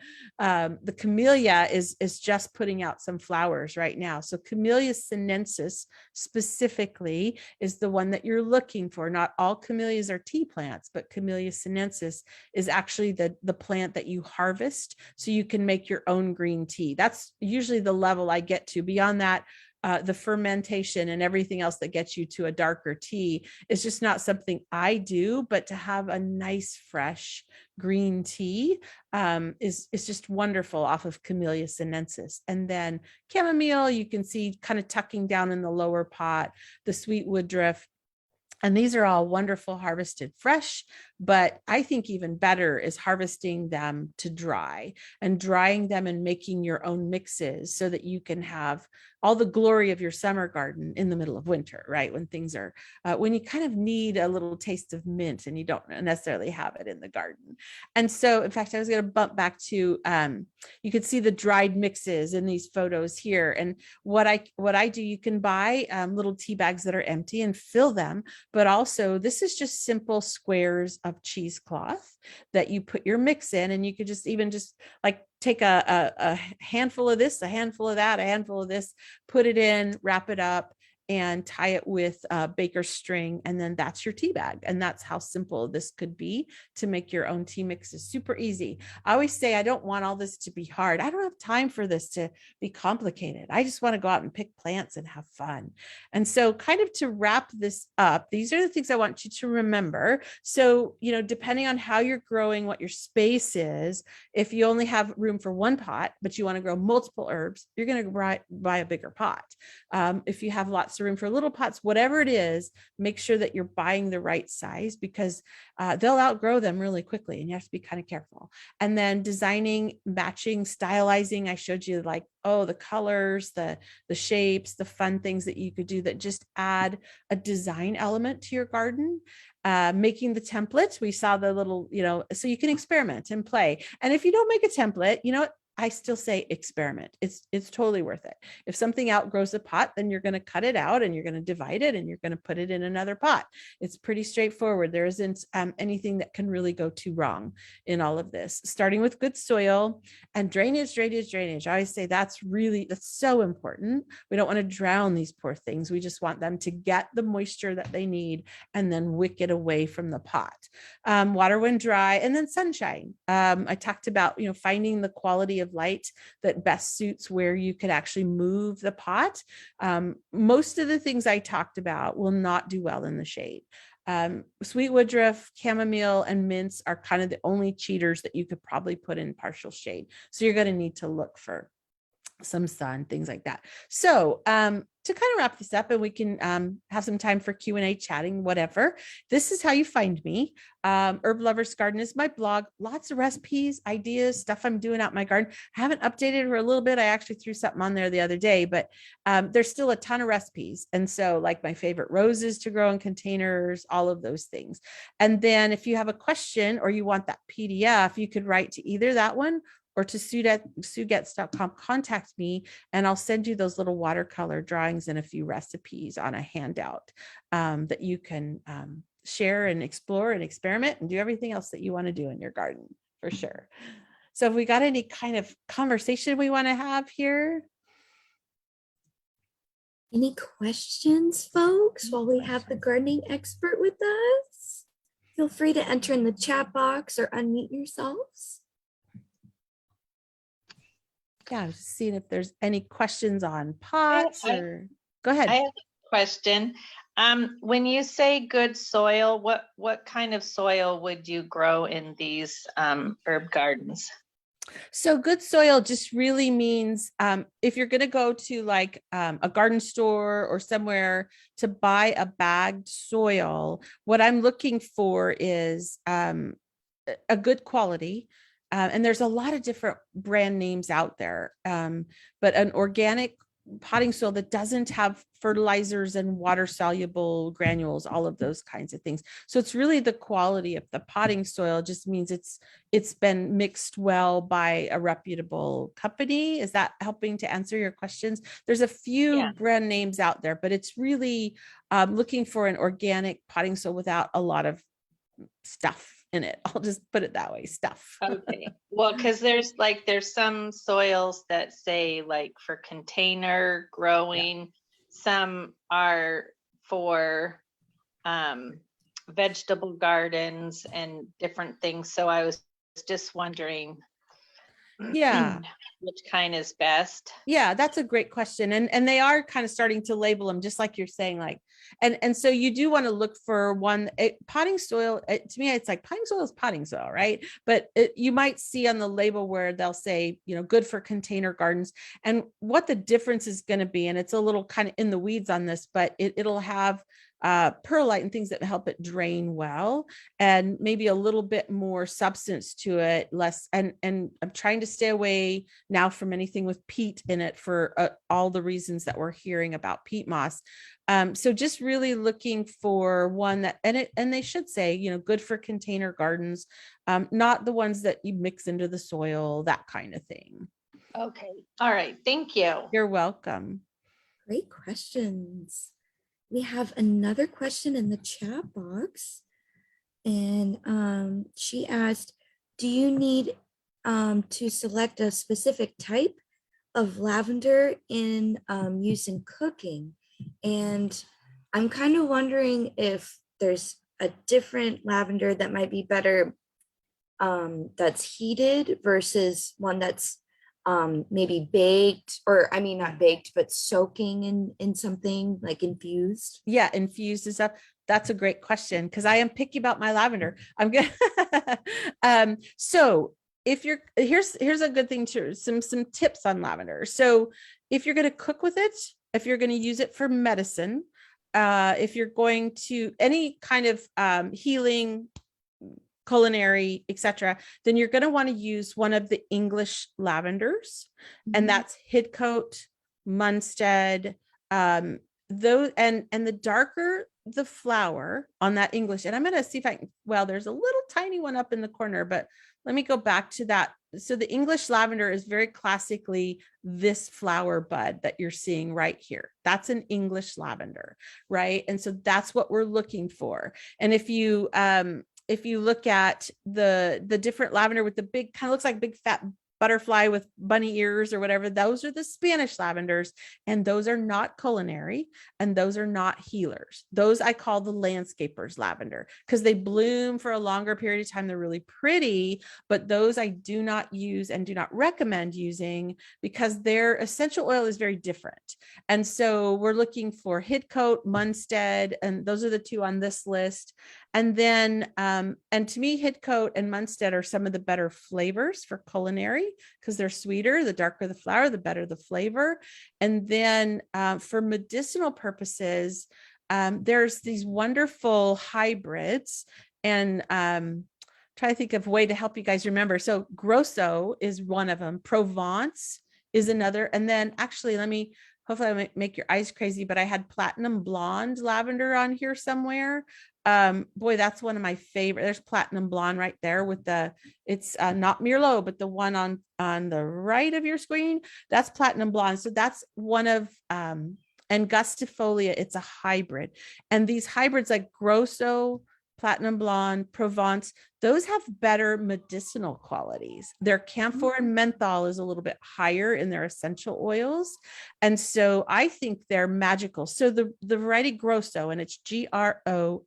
camellia is just putting out some flowers right now. So Camellia sinensis specifically is the one that you're looking for. Not all camellias are tea plants, but Camellia sinensis is actually the plant that you harvest so you can make your own green tea. That's usually the level I get to. Beyond that, the fermentation and everything else that gets you to a darker tea is just not something I do, but to have a nice, fresh green tea is just wonderful off of Camellia sinensis. And then chamomile, you can see kind of tucking down in the lower pot, the sweet woodruff. And these are all wonderful harvested fresh, but I think even better is harvesting them to dry and drying them and making your own mixes so that you can have all the glory of your summer garden in the middle of winter, right? When things are, when you kind of need a little taste of mint and you don't necessarily have it in the garden. And so, in fact, I was going to bump back to, you could see the dried mixes in these photos here. And what I do, you can buy little tea bags that are empty and fill them. But also this is just simple squares of cheesecloth that you put your mix in, and you could just like take a handful of this, a handful of that, a handful of this, put it in, wrap it up, and tie it with baker's string, and then that's your tea bag. And that's how simple this could be to make your own tea mixes. Super easy. I always say I don't want all this to be hard. I don't have time for this to be complicated. I just want to go out and pick plants and have fun. And so, kind of to wrap this up, these are the things I want you to remember. So, depending on how you're growing, what your space is, if you only have room for one pot, but you want to grow multiple herbs, you're going to buy a bigger pot. If you have lots of room for little pots, whatever it is, make sure that you're buying the right size, because they'll outgrow them really quickly, and you have to be kind of careful. And then designing, matching, stylizing. I showed you the colors, the shapes, the fun things that you could do that just add a design element to your garden. Making the templates, we saw the little, so you can experiment and play. And if you don't make a template, I still say experiment. It's totally worth it. If something outgrows a pot, then you're going to cut it out and you're going to divide it and you're going to put it in another pot. It's pretty straightforward. There isn't anything that can really go too wrong in all of this. Starting with good soil and drainage. I always say that's so important. We don't want to drown these poor things. We just want them to get the moisture that they need and then wick it away from the pot. Water when dry, and then sunshine. I talked about, finding the quality of light that best suits where you could actually move the pot. Most of the things I talked about will not do well in the shade. Sweet woodruff, chamomile, and mints are kind of the only cheaters that you could probably put in partial shade. So you're going to need to look for some sun, things like that. So to kind of wrap this up, and we can have some time for Q&A, chatting, whatever. This is how you find me. Herb Lovers Garden is my blog. Lots of recipes, ideas, stuff I'm doing out in my garden. I haven't updated for a little bit. I actually threw something on there the other day, but there's still a ton of recipes. And so, like my favorite roses to grow in containers, all of those things. And then if you have a question or you want that PDF, you could write to either that one or to suegetz.com, contact me, and I'll send you those little watercolor drawings and a few recipes on a handout that you can share and explore and experiment and do everything else that you want to do in your garden, for sure. So have we got any kind of conversation we want to have here? Any questions, folks, while we have the gardening expert with us? Feel free to enter in the chat box or unmute yourselves. Yeah, I was just seeing if there's any questions on pots or go ahead. I have a question. When you say good soil, what kind of soil would you grow in these herb gardens? So good soil just really means if you're going to go to like a garden store or somewhere to buy a bagged soil, what I'm looking for is a good quality. And there's a lot of different brand names out there, but an organic potting soil that doesn't have fertilizers and water soluble granules, all of those kinds of things. So it's really the quality of the potting soil. Just means it's been mixed well by a reputable company. Is that helping to answer your questions? There's a few brand names out there, but it's really looking for an organic potting soil without a lot of stuff in it. I'll just put it that way, stuff. Okay. Well, because there's some soils that say like for container growing, some are for vegetable gardens and different things. So I was just wondering which kind is best. Yeah, that's a great question. And they are kind of starting to label them, just like you're saying, like, and so you do want to look for potting soil. To me, it's like potting soil is potting soil, right? But you might see on the label where they'll say, good for container gardens, and what the difference is going to be. And it's a little kind of in the weeds on this, but it'll have perlite and things that help it drain well, and maybe a little bit more substance to it, less. And I'm trying to stay away now from anything with peat in it for all the reasons that we're hearing about peat moss. So just really looking for one that, and they should say, good for container gardens, not the ones that you mix into the soil, that kind of thing. Okay. All right. Thank you. You're welcome. Great questions. We have another question in the chat box, and she asked, do you need to select a specific type of lavender in use in cooking? And I'm kind of wondering if there's a different lavender that might be better, that's heated versus one that's maybe baked, or I mean not baked, but soaking in something like infused. Yeah, infused and stuff. That's a great question because I am picky about my lavender. I'm good. So if you're here's a good thing to some tips on lavender. So if you're going to cook with it, if you're going to use it for medicine, if you're going to any kind of healing, culinary, etc., then you're going to want to use one of the English lavenders, and that's Hidcote, Munstead, those, and the darker the flower on that English, and I'm going to see if I can, well, there's a little tiny one up in the corner, but let me go back to that. So the English lavender is very classically this flower bud that you're seeing right here. That's an English lavender, right? And so that's what we're looking for. And if you look at the different lavender with the big, kind of looks like big fat butterfly with bunny ears or whatever, those are the Spanish lavenders, and those are not culinary, and those are not healers. Those I call the landscapers lavender because they bloom for a longer period of time. They're really pretty, but those I do not use and do not recommend using because their essential oil is very different. And so we're looking for Hidcote, Munstead, and those are the two on this list. And then, and to me, Hidcote and Munstead are some of the better flavors for culinary because they're sweeter. The darker the flower, the better the flavor. And then for medicinal purposes, there's these wonderful hybrids, and try to think of a way to help you guys remember. So Grosso is one of them. Provence is another. And then actually, hopefully I make your eyes crazy, but I had platinum blonde lavender on here somewhere. Boy, that's one of my favorite. There's platinum blonde right there with it's not Merlot, but the one on the right of your screen, that's platinum blonde. So that's one of, Angustifolia, it's a hybrid. And these hybrids like Grosso, platinum blonde, Provence, those have better medicinal qualities. Their camphor and menthol is a little bit higher in their essential oils. And so I think they're magical. So the variety Grosso, and it's Grosso,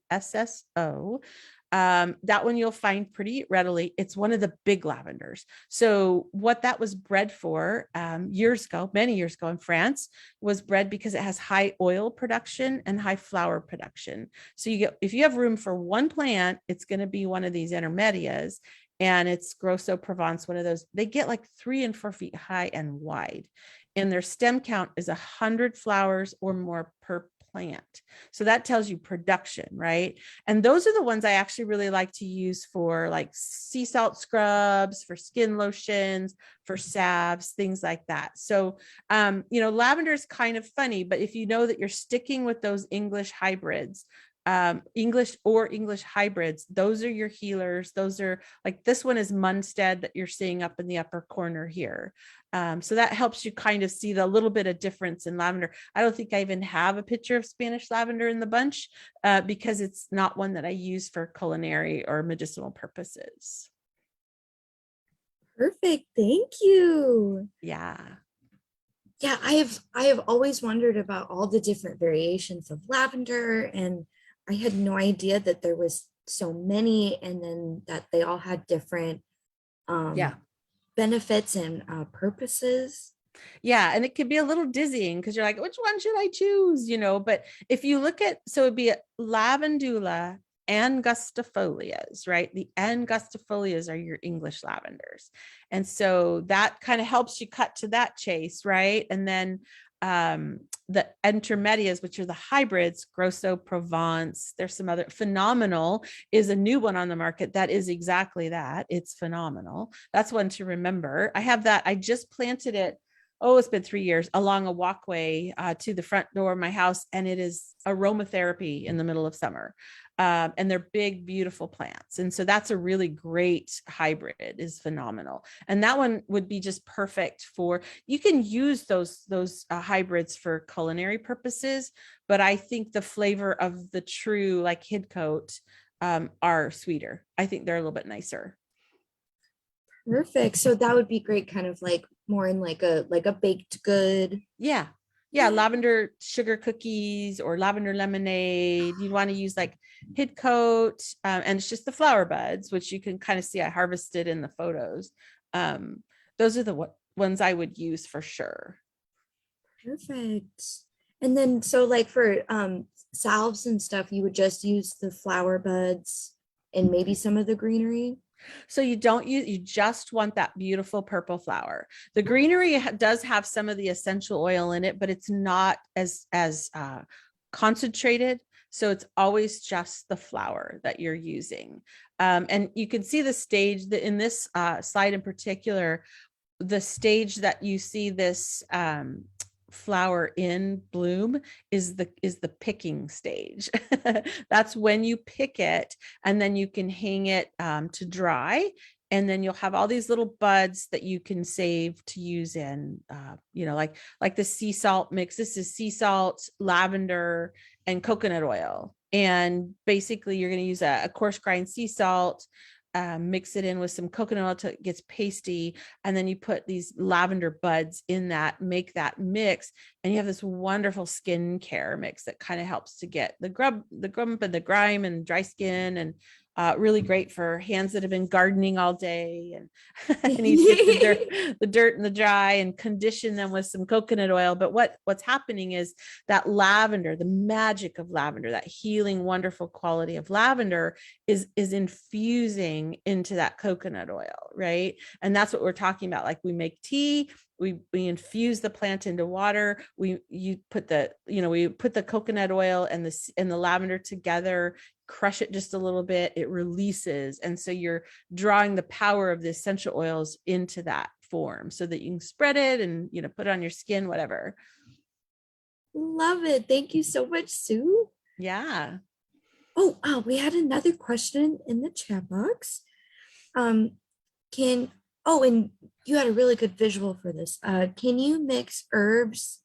that one you'll find pretty readily. It's one of the big lavenders. So what that was bred for years ago, many years ago in France, was bred because it has high oil production and high flower production. So if you have room for one plant, it's going to be one of these intermedias, and it's Grosso Provence, one of those. They get like 3 and 4 feet high and wide, and their stem count is 100 flowers or more per plant. So that tells you production, right? And those are the ones I actually really like to use for like sea salt scrubs, for skin lotions, for salves, things like that. So, lavender is kind of funny, but if you know that you're sticking with those English hybrids, English hybrids, those are your healers. Those are like, this one is Munstead that you're seeing up in the upper corner here. So that helps you kind of see the little bit of difference in lavender. I don't think I even have a picture of Spanish lavender in the bunch because it's not one that I use for culinary or medicinal purposes. Perfect. Thank you. Yeah. Yeah, I have always wondered about all the different variations of lavender, and I had no idea that there was so many, and then that they all had different benefits and purposes. Yeah. And it could be a little dizzying because you're like, which one should I choose? But if you look at, so it'd be Lavandula angustifolias, right? The angustifolias are your English lavenders. And so that kind of helps you cut to that chase, right? And then the intermedias, which are the hybrids, Grosso, Provence, there's some other. Phenomenal is a new one on the market that is exactly that. It's phenomenal. That's one to remember. I have that. I just planted it. Oh, it's been 3 years along a walkway to the front door of my house. And it is aromatherapy in the middle of summer. And they're big, beautiful plants. And so that's a really great hybrid, is phenomenal. And that one would be just perfect for, you can use those hybrids for culinary purposes, but I think the flavor of the true like Hidcote are sweeter. I think they're a little bit nicer. Perfect. So that would be great, kind of like more in like a baked good. Yeah. Yeah, lavender sugar cookies or lavender lemonade. You'd want to use like hid coat, and it's just the flower buds, which you can kind of see I harvested in the photos. Those are the ones I would use for sure. Perfect. And then so like for salves and stuff, you would just use the flower buds and maybe some of the greenery. So you don't use, you just want that beautiful purple flower. The greenery does have some of the essential oil in it, but it's not as concentrated. So it's always just the flower that you're using. And you can see the stage that in this slide in particular, the stage that you see this flower in bloom is the picking stage. That's when you pick it, and then you can hang it to dry, and then you'll have all these little buds that you can save to use in like the sea salt mix. This is sea salt, lavender, and coconut oil, and basically you're going to use a coarse grind sea salt, mix it in with some coconut oil till it gets pasty, and then you put these lavender buds in that, make that mix, and you have this wonderful skincare mix that kind of helps to get the grump and the grime and dry skin, and really great for hands that have been gardening all day and need to get the dirt and the dry, and condition them with some coconut oil. But what's happening is that lavender, the magic of lavender, that healing, wonderful quality of lavender is infusing into that coconut oil, right? And that's what we're talking about. Like we make tea, we infuse the plant into water. We put the coconut oil and the lavender together, crush it just a little bit, it releases. And so you're drawing the power of the essential oils into that form so that you can spread it and, put it on your skin, whatever. Love it. Thank you so much, Sue. Yeah. Oh, we had another question in the chat box. And you had a really good visual for this. Can you mix herbs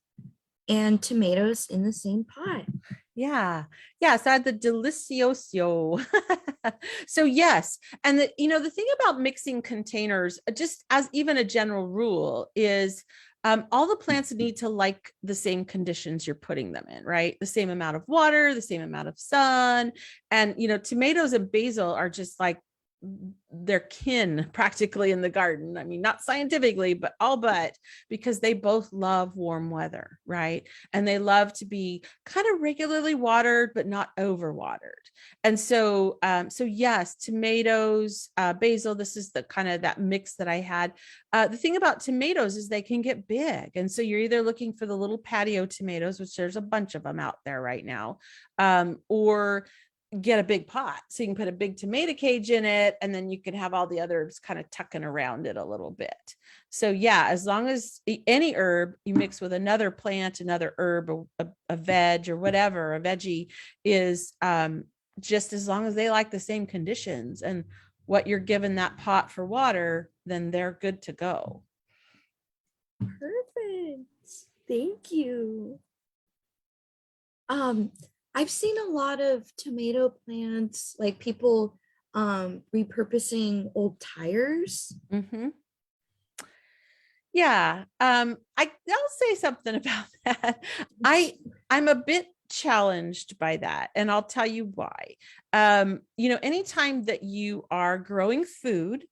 and tomatoes in the same pot? Yeah. So I had the delicioso. So yes. And the thing about mixing containers, just as even a general rule, is all the plants need to like the same conditions you're putting them in, right? The same amount of water, the same amount of sun. And, tomatoes and basil are just like their kin practically in the garden. I mean, not scientifically, but because they both love warm weather, right? And they love to be kind of regularly watered, but not overwatered. And so yes, tomatoes, basil, this is the kind of that mix that I had. The thing about tomatoes is they can get big. And so you're either looking for the little patio tomatoes, which there's a bunch of them out there right now, or get a big pot so you can put a big tomato cage in it, and then you can have all the others kind of tucking around it a little bit. So yeah, as long as any herb you mix with another plant, another herb, a veg or whatever, a veggie is just as long as they like the same conditions and what you're giving that pot for water, then they're good to go. Perfect. Thank you. I've seen a lot of tomato plants, like people repurposing old tires. Mm-hmm. Yeah. I'll say something about that. I'm a bit challenged by that, and I'll tell you why. Anytime that you are growing food,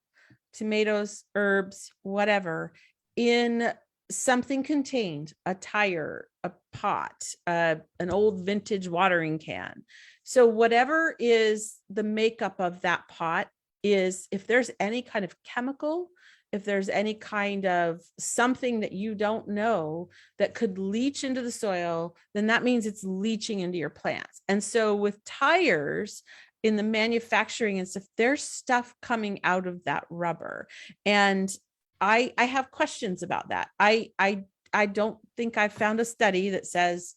tomatoes, herbs, whatever, in something contained, a tire, a pot, an old vintage watering can. So whatever is the makeup of that pot is, if there's any kind of chemical, if there's any kind of something that you don't know that could leach into the soil, then that means it's leaching into your plants. And so with tires, in the manufacturing and stuff, there's stuff coming out of that rubber. And I have questions about that. I don't think I've found a study that says,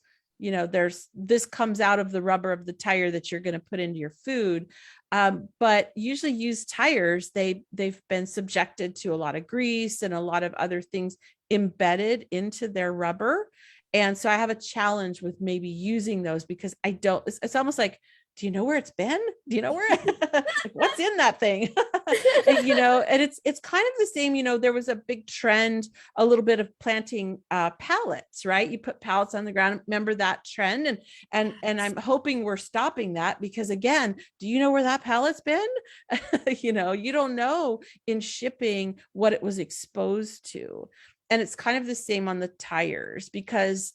this comes out of the rubber of the tire that you're going to put into your food. But usually used tires, they've been subjected to a lot of grease and a lot of other things embedded into their rubber. And so I have a challenge with maybe using those, because it's almost like do you know where it's been? Do you know where, like, what's in that thing? And it's kind of the same, there was a big trend, a little bit of planting pallets, right? You put pallets on the ground. Remember that trend? And I'm hoping we're stopping that, because again, do you know where that pallet's been? You don't know in shipping what it was exposed to. And it's kind of the same on the tires, because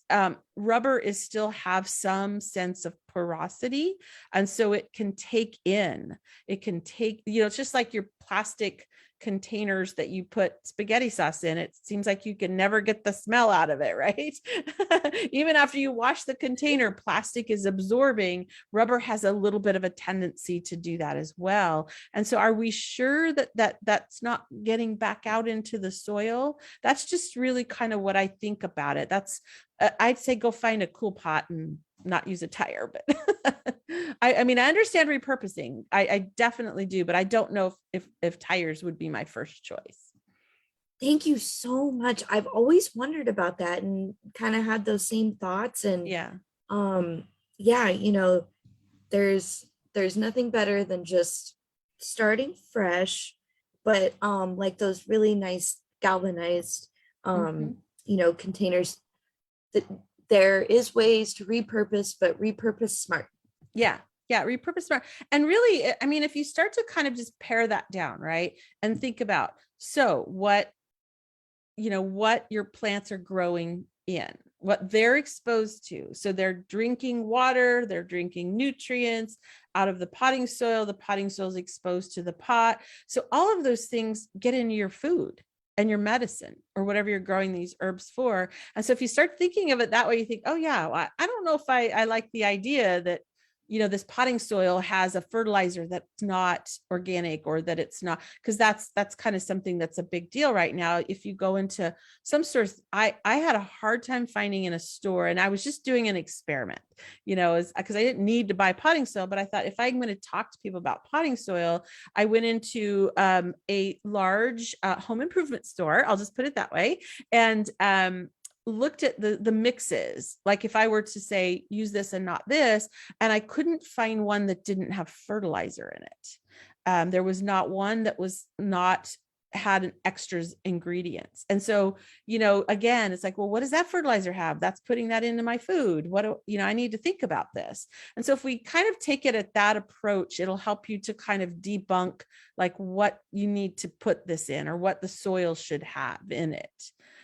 rubber is still have some sense of porosity. And so it can take, it's just like your plastic containers that you put spaghetti sauce in. It seems like you can never get the smell out of it, right? Even after you wash the container, plastic is absorbing. Rubber has a little bit of a tendency to do that as well. And so are we sure that that's not getting back out into the soil? That's just really kind of what I think about it. That's I'd say go find a cool pot and not use a tire, but I mean, I understand repurposing. I definitely do, but I don't know if tires would be my first choice. Thank you so much. I've always wondered about that and kind of had those same thoughts. And Yeah. yeah, there's nothing better than just starting fresh, but like those really nice galvanized containers, that there is ways to repurpose, but repurpose smart. Yeah. Repurpose smart. And really, I mean, if you start to kind of just pare that down, right, and think about, so what your plants are growing in, what they're exposed to. So they're drinking water, they're drinking nutrients out of the potting soil is exposed to the pot. So all of those things get into your food and your medicine, or whatever you're growing these herbs for. And so if you start thinking of it that way, you think, oh yeah, well, I don't know if I like the idea that, this potting soil has a fertilizer that's not organic, or that it's not, because that's kind of something that's a big deal right now. If you go into some stores, I had a hard time finding in a store, and I was just doing an experiment, because I didn't need to buy potting soil, but I thought, if I'm going to talk to people about potting soil, I went into a large home improvement store, I'll just put it that way, and looked at the mixes, like if I were to say use this and not this, and I couldn't find one that didn't have fertilizer in it. There was not one that was not had an extras ingredients. And so, again, it's like, well, what does that fertilizer have? That's putting that into my food. I need to think about this. And so if we kind of take it at that approach, it'll help you to kind of debunk like what you need to put this in, or what the soil should have in it,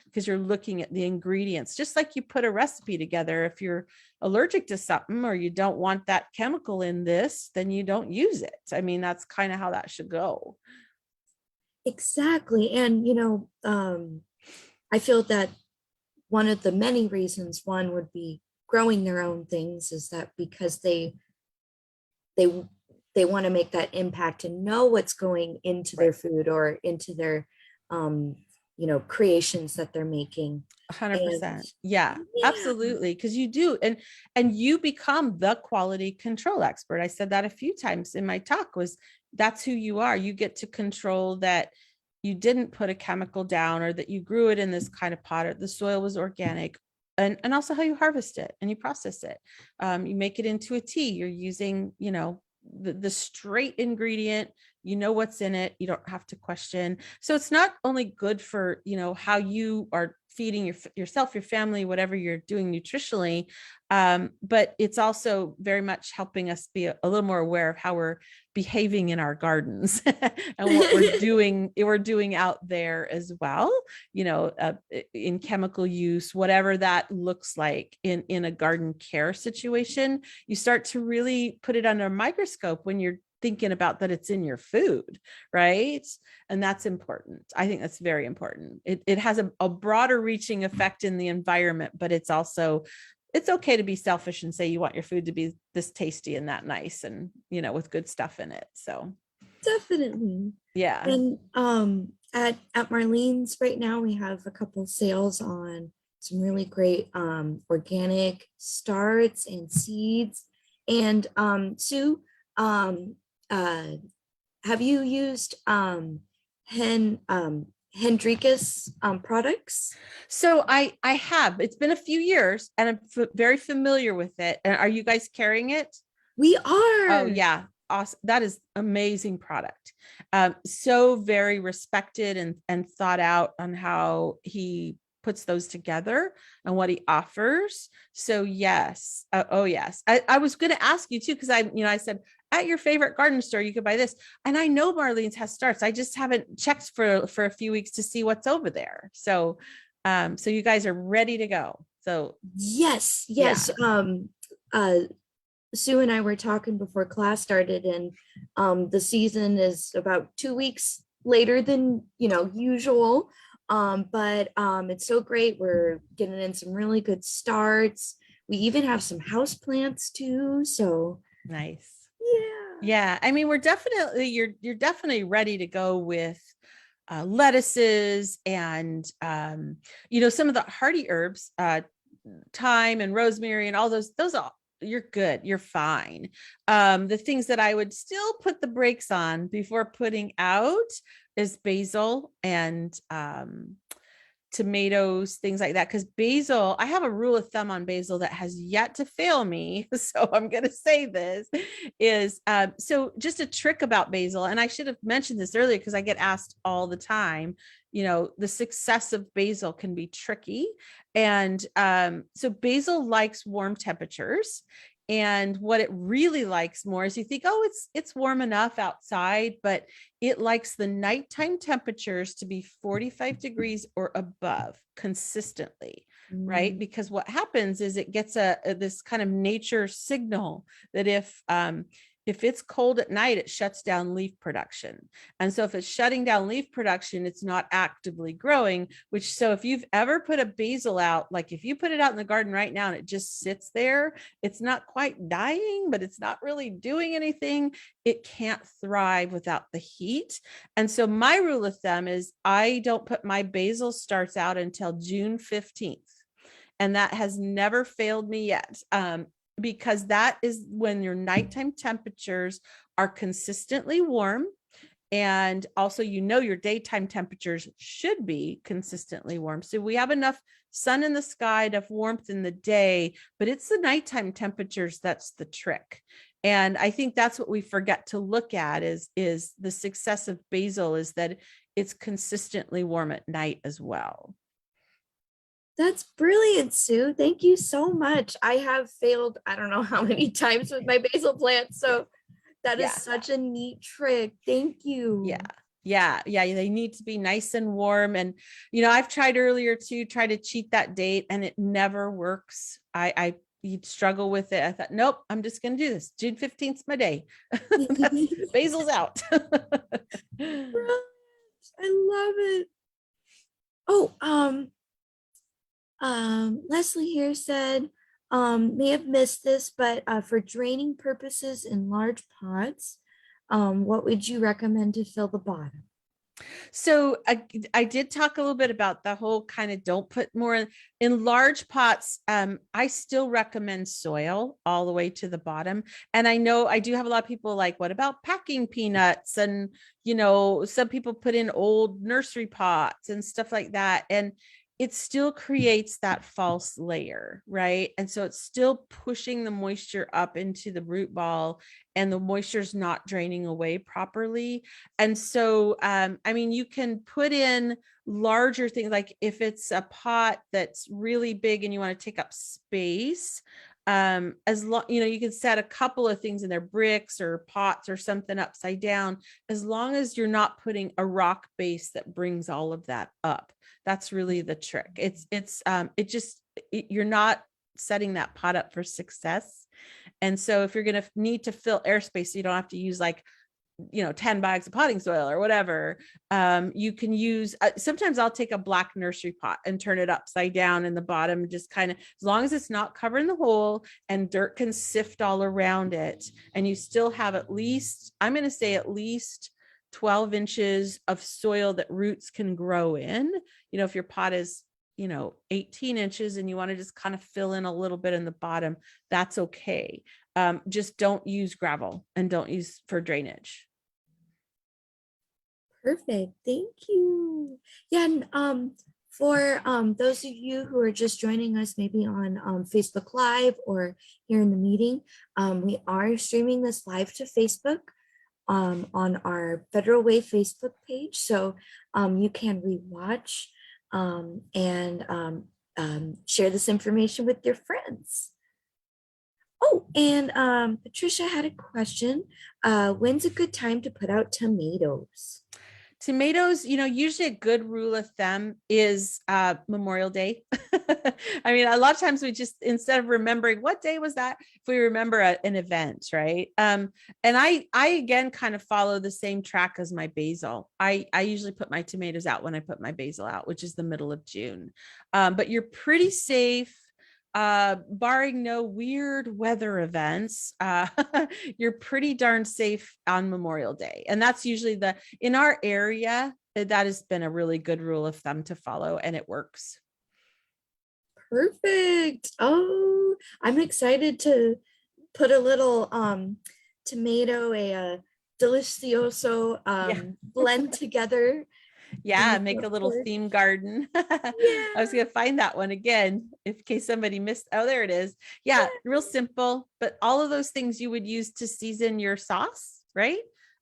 because you're looking at the ingredients, just like you put a recipe together. If you're allergic to something, or you don't want that chemical in this, then you don't use it. I mean, that's kind of how that should go. Exactly. And, I feel that one of the many reasons one would be growing their own things is that because they want to make that impact and know what's going into their food or into their creations that they're making. 100%. Yeah, absolutely. Because you do, and you become the quality control expert. I said that a few times in my talk, was that's who you are. You get to control that you didn't put a chemical down, or that you grew it in this kind of pot, or the soil was organic, and also how you harvest it and you process it. You make it into a tea. You're using, the straight ingredient, what's in it. You don't have to question. So it's not only good for, how you are feeding yourself, your family, whatever you're doing nutritionally, but it's also very much helping us be a little more aware of how we're behaving in our gardens and what we're doing out there as well, in chemical use, whatever that looks like in a garden care situation. You start to really put it under a microscope when you're thinking about that it's in your food, right? And that's important. I think that's very important. It has a broader reaching effect in the environment, but it's okay to be selfish and say you want your food to be this tasty and that nice, and with good stuff in it. So definitely. Yeah. And at Marlene's right now, we have a couple sales on some really great organic starts and seeds. And Sue, have you used Hendricus products? So I have. It's been a few years, and I'm very familiar with it. And are you guys carrying it? We Oh are. yeah. Awesome. That is amazing product. So very respected and thought out on how he puts those together and what he offers. So yes. Oh yes. I was going to ask you too, because I said at your favorite garden store, you could buy this. And I know Marlene's has starts. I just haven't checked for a few weeks to see what's over there. So, so you guys are ready to go. So Yes, yeah, yes. Uh, Sue and I were talking before class started, and the season is about 2 weeks later than usual. But it's so great. We're getting in some really good starts. We even have some house plants too. So nice. yeah. Yeah, I mean, you're definitely ready to go with lettuces and some of the hardy herbs, thyme and rosemary and all those all you're good, you're fine. The things that I would still put the brakes on before putting out is basil and tomatoes, things like that. Because basil, I have a rule of thumb on basil that has yet to fail me. So I'm going to say this is so just a trick about basil. And I should have mentioned this earlier because I get asked all the time. The success of basil can be tricky. And so basil likes warm temperatures. And what it really likes more is you think, oh, it's warm enough outside, but it likes the nighttime temperatures to be 45 degrees or above consistently, right? Mm. Because what happens is it gets this kind of nature signal that if it's cold at night, it shuts down leaf production. And so if it's shutting down leaf production, it's not actively growing, so if you've ever put a basil out, like if you put it out in the garden right now and it just sits there, it's not quite dying, but it's not really doing anything. It can't thrive without the heat. And so my rule of thumb is I don't put my basil starts out until June 15th. And that has never failed me yet. Because that is when your nighttime temperatures are consistently warm. And also, your daytime temperatures should be consistently warm. So we have enough sun in the sky, enough warmth in the day, but it's the nighttime temperatures that's the trick. And I think that's what we forget to look at is the success of basil is that it's consistently warm at night as well. That's brilliant, Sue. Thank you so much. I have failed, I don't know how many times with my basil plants. So that is Yeah. such a neat trick. Thank you. Yeah. They need to be nice and warm. And, I've tried earlier to try to cheat that date and it never works. You'd struggle with it. I thought, nope, I'm just going to do this. June 15th is my day. That's basil's out. I love it. Oh, Leslie here said, may have missed this, but for draining purposes in large pots, what would you recommend to fill the bottom? So I did talk a little bit about the whole kind of don't put more in large pots. I still recommend soil all the way to the bottom. And I know I do have a lot of people like, what about packing peanuts? And, some people put in old nursery pots and stuff like that. And it still creates that false layer, right? And so it's still pushing the moisture up into the root ball and the moisture's not draining away properly. And so, you can put in larger things, like if it's a pot that's really big and you want to take up space, as long, you can set a couple of things in there, bricks or pots or something upside down, as long as you're not putting a rock base that brings all of that up. That's really the trick. You're not setting that pot up for success. And so if you're going to need to fill airspace, so you don't have to use 10 bags of potting soil or whatever, you can use, sometimes I'll take a black nursery pot and turn it upside down in the bottom, just kind of, as long as it's not covering the hole and dirt can sift all around it. And you still have at least 12 inches of soil that roots can grow in. If your pot is 18 inches and you want to just kind of fill in a little bit in the bottom, that's okay. Just don't use gravel and don't use for drainage. Perfect. Thank you. Yeah. And For those of you who are just joining us, maybe on Facebook Live or here in the meeting, we are streaming this live to Facebook on our Federal Way Facebook page. So you can rewatch and share this information with your friends. Oh, and Patricia had a question. When's a good time to put out tomatoes? Tomatoes, usually a good rule of thumb is Memorial Day. I mean, a lot of times we just, instead of remembering what day was that, if we remember an event, right? And I again kind of follow the same track as my basil. I usually put my tomatoes out when I put my basil out, which is the middle of June. But you're pretty safe. Barring no weird weather events, you're pretty darn safe on Memorial Day. And that's usually in our area, that has been a really good rule of thumb to follow, and it works. Perfect. Oh, I'm excited to put a little tomato, a delicioso blend together. Yeah, make a little theme garden. I was going to find that one again in case somebody missed. Oh, there it is. Yeah, real simple, but all of those things you would use to season your sauce, right?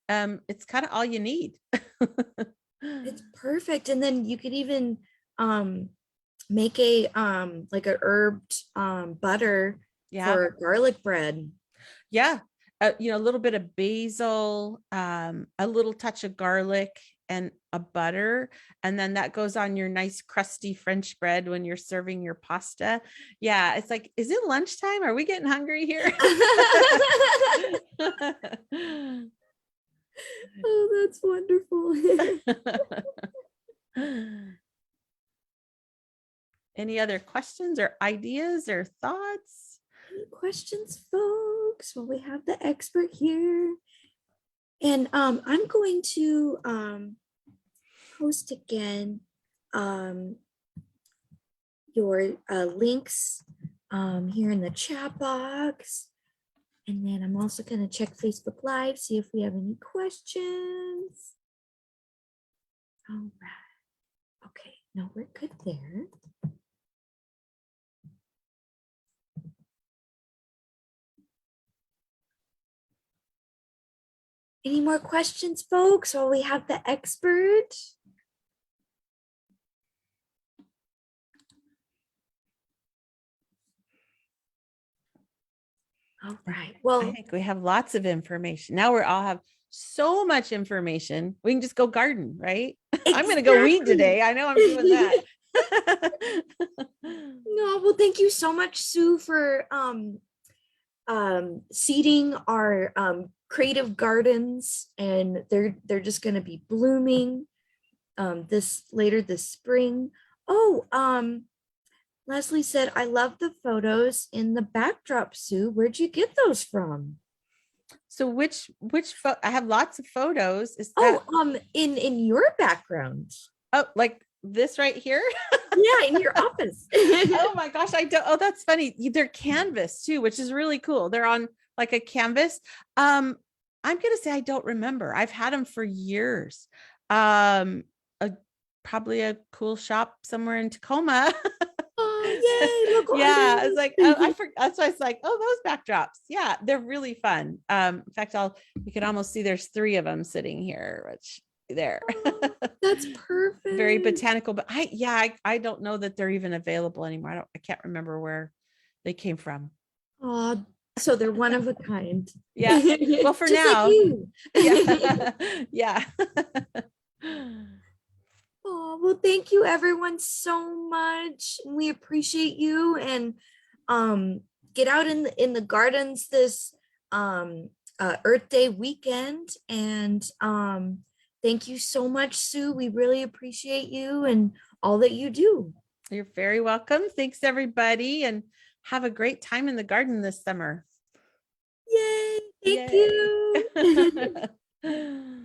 It's kind of all you need. It's perfect. And then you could even make a like a herbed butter for garlic bread. Yeah. A little bit of basil, a little touch of garlic, and a butter. And then that goes on your nice crusty French bread when you're serving your pasta. Yeah. It's like, is it lunchtime? Are we getting hungry here? Oh, that's wonderful. Any other questions or ideas or thoughts? Any questions, folks? Well, we have the expert here. And I'm going to post again your links here in the chat box. And then I'm also going to check Facebook Live, see if we have any questions. All right. Okay, no, we're good there. Any more questions, folks? Well, we have the expert. All right. Well, I think we have lots of information. Now we all have so much information. We can just go garden, right? Exactly. I'm going to go weed today. I know I'm doing that. No, well, thank you so much, Sue, for seeding our creative gardens, and they're just going to be blooming later this spring. Oh, Leslie said, I love the photos in the backdrop, Sue. Where'd you get those from? So which I have lots of photos. Is that in your background? Oh, like this right here? Yeah, in your office. Oh my gosh, I don't. Oh, that's funny. They're canvas too, which is really cool. They're on like a canvas. I'm gonna say I don't remember. I've had them for years. Probably a cool shop somewhere in Tacoma. Oh, yay! Yeah, it's like I forgot. That's why it's like, oh, those backdrops. Yeah, they're really fun. In fact, you can almost see there's 3 of them sitting here, which there. Oh, that's perfect. Very botanical, but I don't know that they're even available anymore. I can't remember where they came from. Oh, so they're one of a kind. Yeah. Well, for just now. Like you. Yeah. Yeah. Oh, well, thank you everyone so much. We appreciate you, and get out in the gardens this Earth Day weekend, and thank you so much, Sue. We really appreciate you and all that you do. You're very welcome. Thanks everybody, and have a great time in the garden this summer. Yay. Thank you.